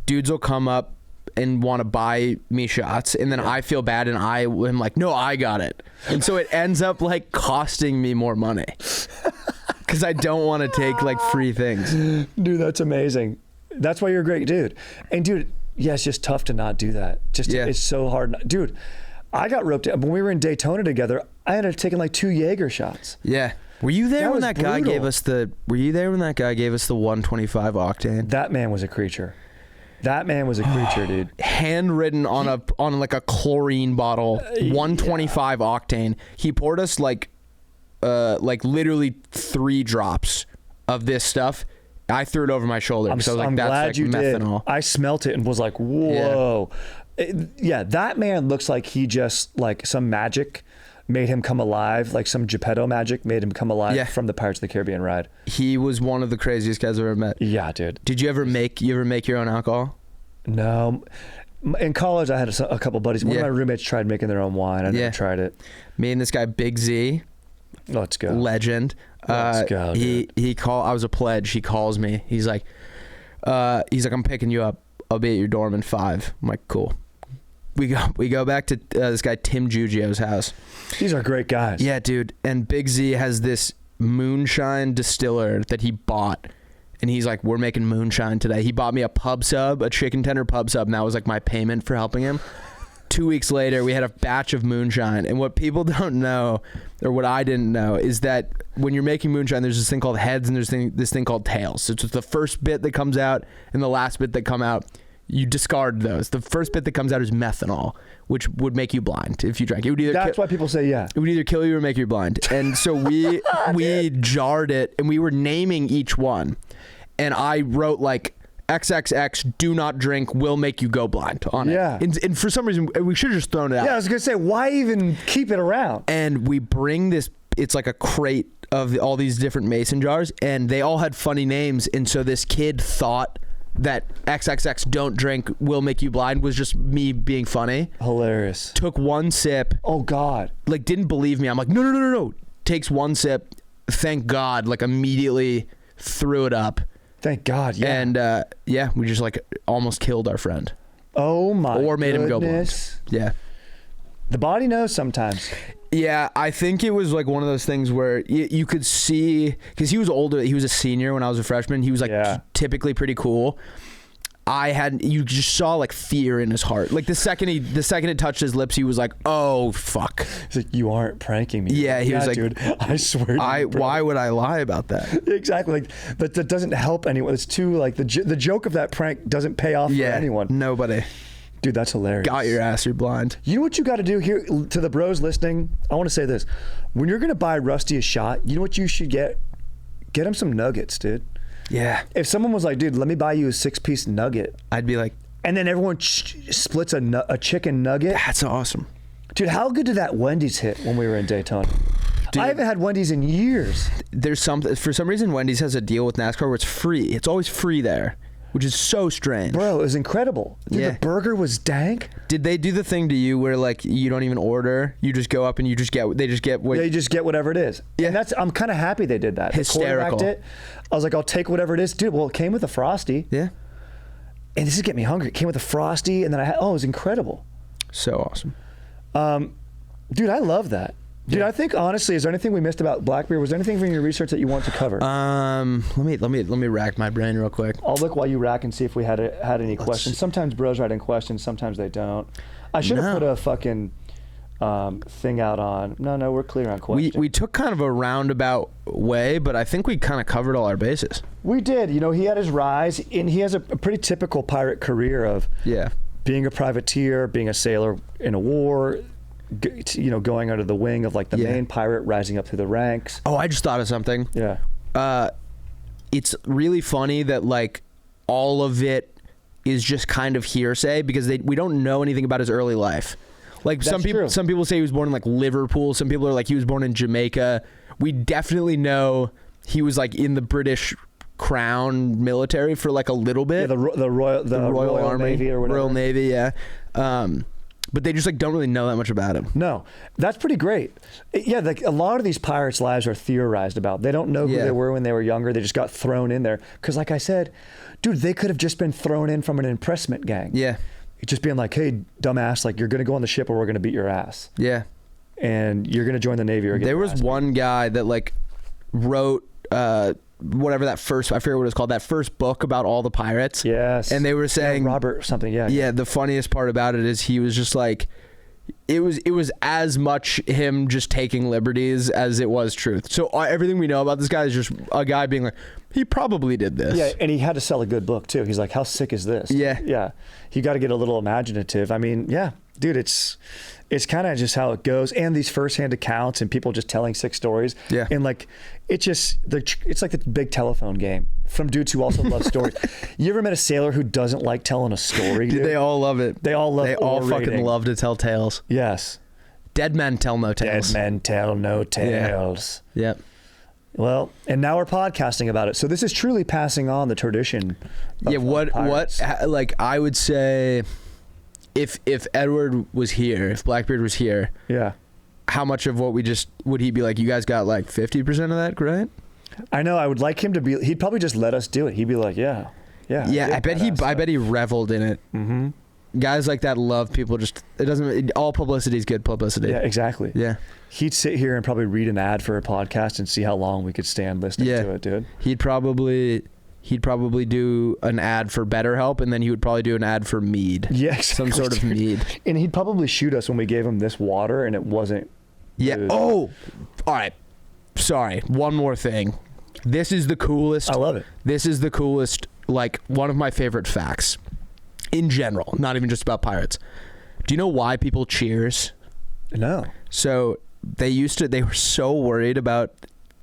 [SPEAKER 3] dudes will come up and want to buy me shots, and then I feel bad and I am like, no, I got it. And so it ends up like costing me more money. Because I don't want to take like free things.
[SPEAKER 1] Dude, that's amazing. That's why you're a great dude. And dude, yeah, it's just tough to not do that. It's so hard. Dude, I got roped in. When we were in Daytona together, I ended up taking like 2 Jaeger shots.
[SPEAKER 3] Yeah. Were you there when that guy gave us the 125 octane?
[SPEAKER 1] That man was a creature. Dude.
[SPEAKER 3] Handwritten on like a chlorine bottle, 125 octane. He poured us like literally 3 drops of this stuff. I threw it over my shoulder because I was like, that's
[SPEAKER 1] glad
[SPEAKER 3] like
[SPEAKER 1] you
[SPEAKER 3] methanol.
[SPEAKER 1] Did. I smelt it and was like, whoa. Yeah, that man looks like he just like some magic made him come alive, like some Geppetto magic made him come alive from the Pirates of the Caribbean ride.
[SPEAKER 3] He was one of the craziest guys I've ever met.
[SPEAKER 1] Yeah, dude.
[SPEAKER 3] Did you ever make your own alcohol?
[SPEAKER 1] No. In college, I had a couple buddies. One of my roommates tried making their own wine. I never tried it.
[SPEAKER 3] Me and this guy, Big Z.
[SPEAKER 1] Let's go.
[SPEAKER 3] Legend.
[SPEAKER 1] Let's go, dude.
[SPEAKER 3] I was a pledge. He calls me. He's like, I'm picking you up. I'll be at your dorm in 5. I'm like, cool. We go back to this guy Tim Giugio's house.
[SPEAKER 1] These are great guys.
[SPEAKER 3] Yeah, dude. And Big Z has this moonshine distiller that he bought. And he's like, we're making moonshine today. He bought me a pub sub, a chicken tender pub sub, and that was like my payment for helping him. 2 weeks later, we had a batch of moonshine. And what people don't know, or what I didn't know, is that when you're making moonshine, there's this thing called heads and there's this thing called tails. So it's the first bit that comes out and the last bit that come out. You discard those. The first bit that comes out is methanol, which would make you blind if you drank. It would either
[SPEAKER 1] That's why people say
[SPEAKER 3] It would either kill you or make you blind. And so we jarred it and we were naming each one. And I wrote like XXX, do not drink, will make you go blind on it. And for some reason, we should have just thrown it out.
[SPEAKER 1] Yeah, I was going to say, why even keep it around?
[SPEAKER 3] And we bring this, it's like a crate of all these different mason jars, and they all had funny names. And so this kid thought that XXX don't drink will make you blind was just me being funny.
[SPEAKER 1] Hilarious.
[SPEAKER 3] Took 1 sip.
[SPEAKER 1] Oh God.
[SPEAKER 3] Like didn't believe me. I'm like, no. Takes 1 sip. Thank God. Like immediately threw it up.
[SPEAKER 1] Thank God. Yeah.
[SPEAKER 3] And we just like almost killed our friend.
[SPEAKER 1] Oh my.
[SPEAKER 3] Or made him go blind. Yeah.
[SPEAKER 1] The body knows sometimes.
[SPEAKER 3] Yeah, I think it was like one of those things where you could see, because he was older, he was a senior when I was a freshman. He was like typically pretty cool. You just saw like fear in his heart. Like the second it touched his lips, he was like, "Oh fuck!"
[SPEAKER 1] He's like, "You aren't pranking me."
[SPEAKER 3] Yeah, he was like,
[SPEAKER 1] "Dude, I swear."
[SPEAKER 3] Why would I lie about that?
[SPEAKER 1] Exactly. Like, but that doesn't help anyone. It's too like the joke of that prank doesn't pay off for anyone.
[SPEAKER 3] Nobody.
[SPEAKER 1] Dude, that's hilarious.
[SPEAKER 3] Got your ass, you're blind.
[SPEAKER 1] You know what you got to do here to the bros listening? I want to say this. When you're going to buy Rusty a shot, you know what you should get? Get him some nuggets, dude.
[SPEAKER 3] Yeah.
[SPEAKER 1] If someone was like, dude, let me buy you a 6-piece nugget.
[SPEAKER 3] I'd be like.
[SPEAKER 1] And then everyone splits a chicken nugget.
[SPEAKER 3] That's awesome.
[SPEAKER 1] Dude, how good did that Wendy's hit when we were in Daytona? Dude, I haven't had Wendy's in years.
[SPEAKER 3] For some reason, Wendy's has a deal with NASCAR where it's free. It's always free there, which is so strange.
[SPEAKER 1] Bro, it was incredible. Dude, the burger was dank.
[SPEAKER 3] Did they do the thing to you where like you don't even order, you just go up and they just get
[SPEAKER 1] whatever it is. Yeah. And I'm kind of happy they did that.
[SPEAKER 3] Hysterical.
[SPEAKER 1] I was like, I'll take whatever it is. Dude, well, it came with a Frosty.
[SPEAKER 3] Yeah.
[SPEAKER 1] And this is getting me hungry. It came with a Frosty and then it was incredible.
[SPEAKER 3] So awesome.
[SPEAKER 1] Dude, I love that. Dude, I think honestly, is there anything we missed about Blackbeard? Was there anything from your research that you want to cover?
[SPEAKER 3] Let me rack my brain real quick.
[SPEAKER 1] I'll look while you rack and see if we had any questions. Sometimes bros write in questions, sometimes they don't. I should have put a fucking thing out on. No, we're clear on questions.
[SPEAKER 3] We took kind of a roundabout way, but I think we kind of covered all our bases.
[SPEAKER 1] We did. You know, he had his rise, and he has a pretty typical pirate career of being a privateer, being a sailor in a war, you know, going under the wing of like the main pirate, rising up through the ranks.
[SPEAKER 3] Oh, I just thought of something.
[SPEAKER 1] Yeah.
[SPEAKER 3] It's really funny that like all of it is just kind of hearsay because we don't know anything about his early life. Like some people say he was born in like Liverpool. Some people are like he was born in Jamaica. We definitely know he was like in the British Crown military for like a little bit.
[SPEAKER 1] Yeah, the Royal Army, Navy or whatever.
[SPEAKER 3] Royal Navy, yeah. But they just like don't really know that much about him.
[SPEAKER 1] No, that's pretty great. Yeah, like a lot of these pirates' lives are theorized about. They don't know who they were when they were younger. They just got thrown in there. Because like I said, dude, they could have just been thrown in from an impressment gang.
[SPEAKER 3] Yeah.
[SPEAKER 1] Just being like, hey, dumbass, like you're going to go on the ship or we're going to beat your ass.
[SPEAKER 3] Yeah.
[SPEAKER 1] And you're going to join the Navy or get
[SPEAKER 3] There was one guy that like wrote whatever that first, I forget what it was called, that first book about all the pirates.
[SPEAKER 1] Yes.
[SPEAKER 3] And they were saying
[SPEAKER 1] Robert something,
[SPEAKER 3] Yeah, the funniest part about it is he was just like it was as much him just taking liberties as it was truth. So everything we know about this guy is just a guy being like, he probably did this.
[SPEAKER 1] Yeah, and he had to sell a good book too. He's like, how sick is this?
[SPEAKER 3] Yeah.
[SPEAKER 1] Yeah. You got to get a little imaginative. I mean, yeah, dude, it's kind of just how it goes. And these firsthand accounts and people just telling sick stories.
[SPEAKER 3] Yeah.
[SPEAKER 1] And like, it's like the big telephone game from dudes who also love stories. You ever met a sailor who doesn't like telling a story?
[SPEAKER 3] Dude, they all love it.
[SPEAKER 1] They all love
[SPEAKER 3] fucking love to tell tales.
[SPEAKER 1] Yes.
[SPEAKER 3] Dead men tell no tales.
[SPEAKER 1] Dead men tell no tales.
[SPEAKER 3] Yeah. Yep.
[SPEAKER 1] Well, and now we're podcasting about it. So this is truly passing on the tradition.
[SPEAKER 3] Yeah, what like I would say if Edward was here, if Blackbeard was here,
[SPEAKER 1] yeah,
[SPEAKER 3] how much of what would he be like, you guys got like 50% of that, right?
[SPEAKER 1] I know, I would like him to be, he'd probably just let us do it. He'd be like, yeah.
[SPEAKER 3] I bet he reveled in it. Mm-hmm. Guys like that love people all publicity is good publicity.
[SPEAKER 1] Yeah, exactly.
[SPEAKER 3] Yeah.
[SPEAKER 1] He'd sit here and probably read an ad for a podcast and see how long we could stand listening to it, dude.
[SPEAKER 3] He'd probably do an ad for BetterHelp, and then he would probably do an ad for mead.
[SPEAKER 1] Yeah, exactly.
[SPEAKER 3] Some sort of mead.
[SPEAKER 1] And he'd probably shoot us when we gave him this water and it wasn't.
[SPEAKER 3] Yeah.
[SPEAKER 1] Good.
[SPEAKER 3] Oh, all right. Sorry. One more thing. This is the coolest.
[SPEAKER 1] I love it.
[SPEAKER 3] This is the coolest, like one of my favorite facts in general, not even just about pirates. Do you know why people cheers?
[SPEAKER 1] No.
[SPEAKER 3] So they were so worried about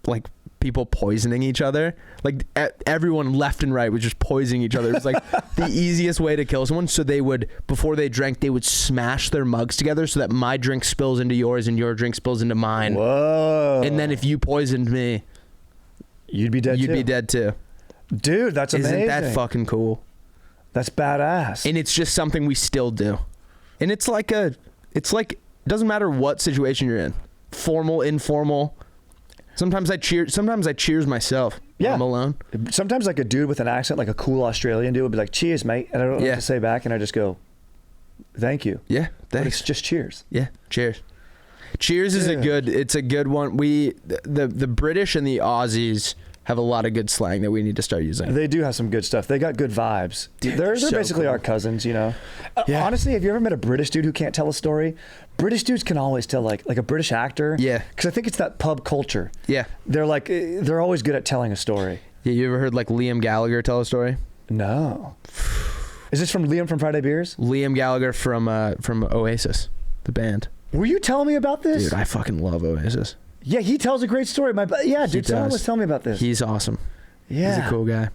[SPEAKER 3] like people poisoning each other. Like everyone left and right was just poisoning each other. It was like the easiest way to kill someone. So they would, before they drank, they would smash their mugs together so that my drink spills into yours and your drink spills into mine.
[SPEAKER 1] Whoa.
[SPEAKER 3] And then if you poisoned me,
[SPEAKER 1] you'd be dead too. Dude, that's amazing.
[SPEAKER 3] Isn't that fucking cool?
[SPEAKER 1] That's badass.
[SPEAKER 3] And it's just something we still do. And it's like it doesn't matter what situation you're in. Formal, informal. Sometimes I cheers myself when I'm alone.
[SPEAKER 1] Sometimes like a dude with an accent, like a cool Australian dude would be like, cheers, mate. And I don't know what to say back. And I just go, thank you.
[SPEAKER 3] Yeah, thanks.
[SPEAKER 1] But it's just cheers.
[SPEAKER 3] Yeah, cheers. Cheers is it's a good one. The British and the Aussies have a lot of good slang that we need to start using.
[SPEAKER 1] They do have some good stuff. They got good vibes.
[SPEAKER 3] Dude,
[SPEAKER 1] they're
[SPEAKER 3] so
[SPEAKER 1] basically
[SPEAKER 3] cool.
[SPEAKER 1] our cousins, you know.
[SPEAKER 3] Yeah.
[SPEAKER 1] Honestly, have you ever met a British dude who can't tell a story? British dudes can always tell like a British actor.
[SPEAKER 3] Yeah.
[SPEAKER 1] Because I think it's that pub culture.
[SPEAKER 3] Yeah.
[SPEAKER 1] They're always good at telling a story.
[SPEAKER 3] Yeah, you ever heard like Liam Gallagher tell a story?
[SPEAKER 1] No. Is this from Liam from Friday Beers?
[SPEAKER 3] Liam Gallagher from Oasis, the band.
[SPEAKER 1] Were you telling me about this?
[SPEAKER 3] Dude, I fucking love Oasis.
[SPEAKER 1] Yeah, he tells a great story. Someone was telling me about this.
[SPEAKER 3] He's awesome.
[SPEAKER 1] Yeah.
[SPEAKER 3] He's a cool guy.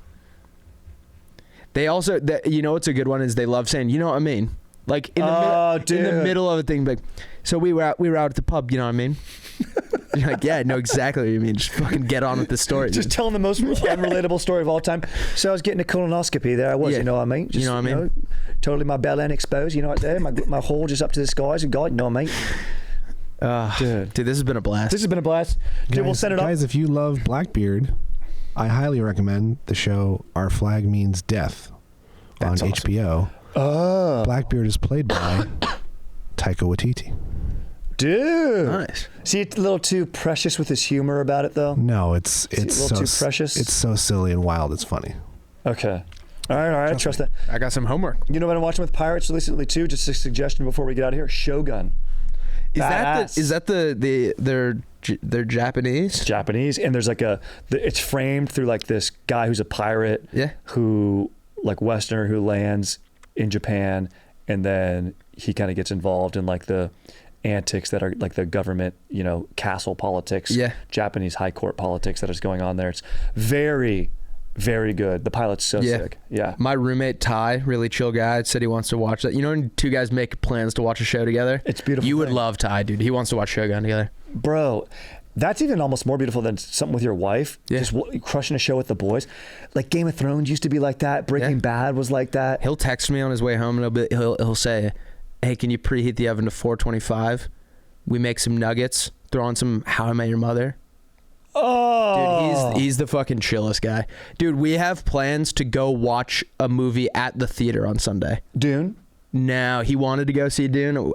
[SPEAKER 3] They also, you know what's a good one is they love saying, you know what I mean? Like in the middle of a thing, like, so we were out at the pub, you know what I mean? You're like, yeah, I know exactly what you mean. Just fucking get on with the story.
[SPEAKER 1] Just telling the most unrelatable story of all time. So I was getting a colonoscopy there. I was, you know what I mean? Just,
[SPEAKER 3] you know what I mean?
[SPEAKER 1] Totally my belly exposed, you know what there? My hole just up to the skies and God, you know what I mean?
[SPEAKER 3] Dude, this has been a blast.
[SPEAKER 1] This has been a blast. Okay, we'll set it up.
[SPEAKER 4] Guys, if you love Blackbeard, I highly recommend the show Our Flag Means Death on
[SPEAKER 1] That's awesome.
[SPEAKER 4] HBO.
[SPEAKER 1] Oh.
[SPEAKER 4] Blackbeard is played by Taika Waititi.
[SPEAKER 1] Dude.
[SPEAKER 3] Nice.
[SPEAKER 1] See, it's a little too precious with his humor about it, though.
[SPEAKER 4] No, it's
[SPEAKER 1] a little
[SPEAKER 4] so
[SPEAKER 1] too precious?
[SPEAKER 4] It's so silly and wild. It's funny.
[SPEAKER 1] Okay. All right. I trust that.
[SPEAKER 3] I got some homework.
[SPEAKER 1] You know what I'm watching with Pirates recently, too? Just a suggestion before we get out of here. Shogun.
[SPEAKER 3] Is that they're Japanese?
[SPEAKER 1] Japanese, and there's like it's framed through like this guy who's a pirate,
[SPEAKER 3] Yeah.
[SPEAKER 1] who like Westerner who lands in Japan, and then he kind of gets involved in like the antics that are like the government, castle politics, Japanese high court politics that is going on there. It's very, very good. The pilot's so sick. Yeah.
[SPEAKER 3] My roommate Ty, really chill guy, said he wants to watch that. You know when two guys make plans to watch a show together?
[SPEAKER 1] It's beautiful.
[SPEAKER 3] You would love Ty, dude. He wants to watch Shogun together.
[SPEAKER 1] Bro, that's even almost more beautiful than something with your wife.
[SPEAKER 3] Yeah.
[SPEAKER 1] Just crushing a show with the boys. Like Game of Thrones used to be like that. Breaking Bad was like that.
[SPEAKER 3] He'll text me on his way home and he'll say, "Hey, can you preheat the oven to 425? We make some nuggets, throw on some How I Met Your Mother."
[SPEAKER 1] Oh,
[SPEAKER 3] Dude, he's the fucking chillest guy. Dude, we have plans to go watch a movie at the theater on Sunday.
[SPEAKER 1] Dune?
[SPEAKER 3] No, he wanted to go see Dune.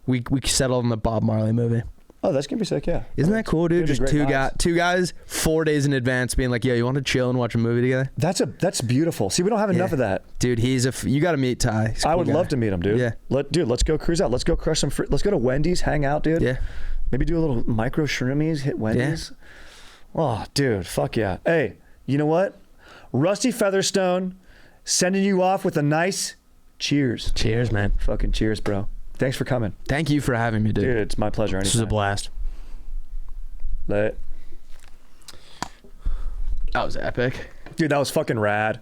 [SPEAKER 3] We settled on the Bob Marley movie.
[SPEAKER 1] Oh, that's gonna be sick, yeah.
[SPEAKER 3] Isn't that cool, dude?
[SPEAKER 1] It'd be
[SPEAKER 3] Just
[SPEAKER 1] great
[SPEAKER 3] two guys 4 days in advance being like, "Yo, you want to chill and watch a movie together?"
[SPEAKER 1] That's beautiful. See, we don't have enough of that.
[SPEAKER 3] Dude, you got to meet Ty. He's a
[SPEAKER 1] I
[SPEAKER 3] cool
[SPEAKER 1] would
[SPEAKER 3] guy.
[SPEAKER 1] love to meet him, dude.
[SPEAKER 3] Yeah.
[SPEAKER 1] Let's go cruise out. Let's go crush some let's go to Wendy's, hang out, dude.
[SPEAKER 3] Yeah.
[SPEAKER 1] Maybe do a little micro shroomies, hit Wendy's. Oh, dude, fuck yeah. Hey, you know what? Rusty Featherstone sending you off with a nice cheers.
[SPEAKER 3] Cheers, man.
[SPEAKER 1] Fucking cheers, bro. Thanks for coming.
[SPEAKER 3] Thank you for having me, dude.
[SPEAKER 1] Dude, it's my pleasure.
[SPEAKER 3] This was a blast.
[SPEAKER 1] Lit.
[SPEAKER 3] That was epic.
[SPEAKER 1] Dude, that was fucking rad.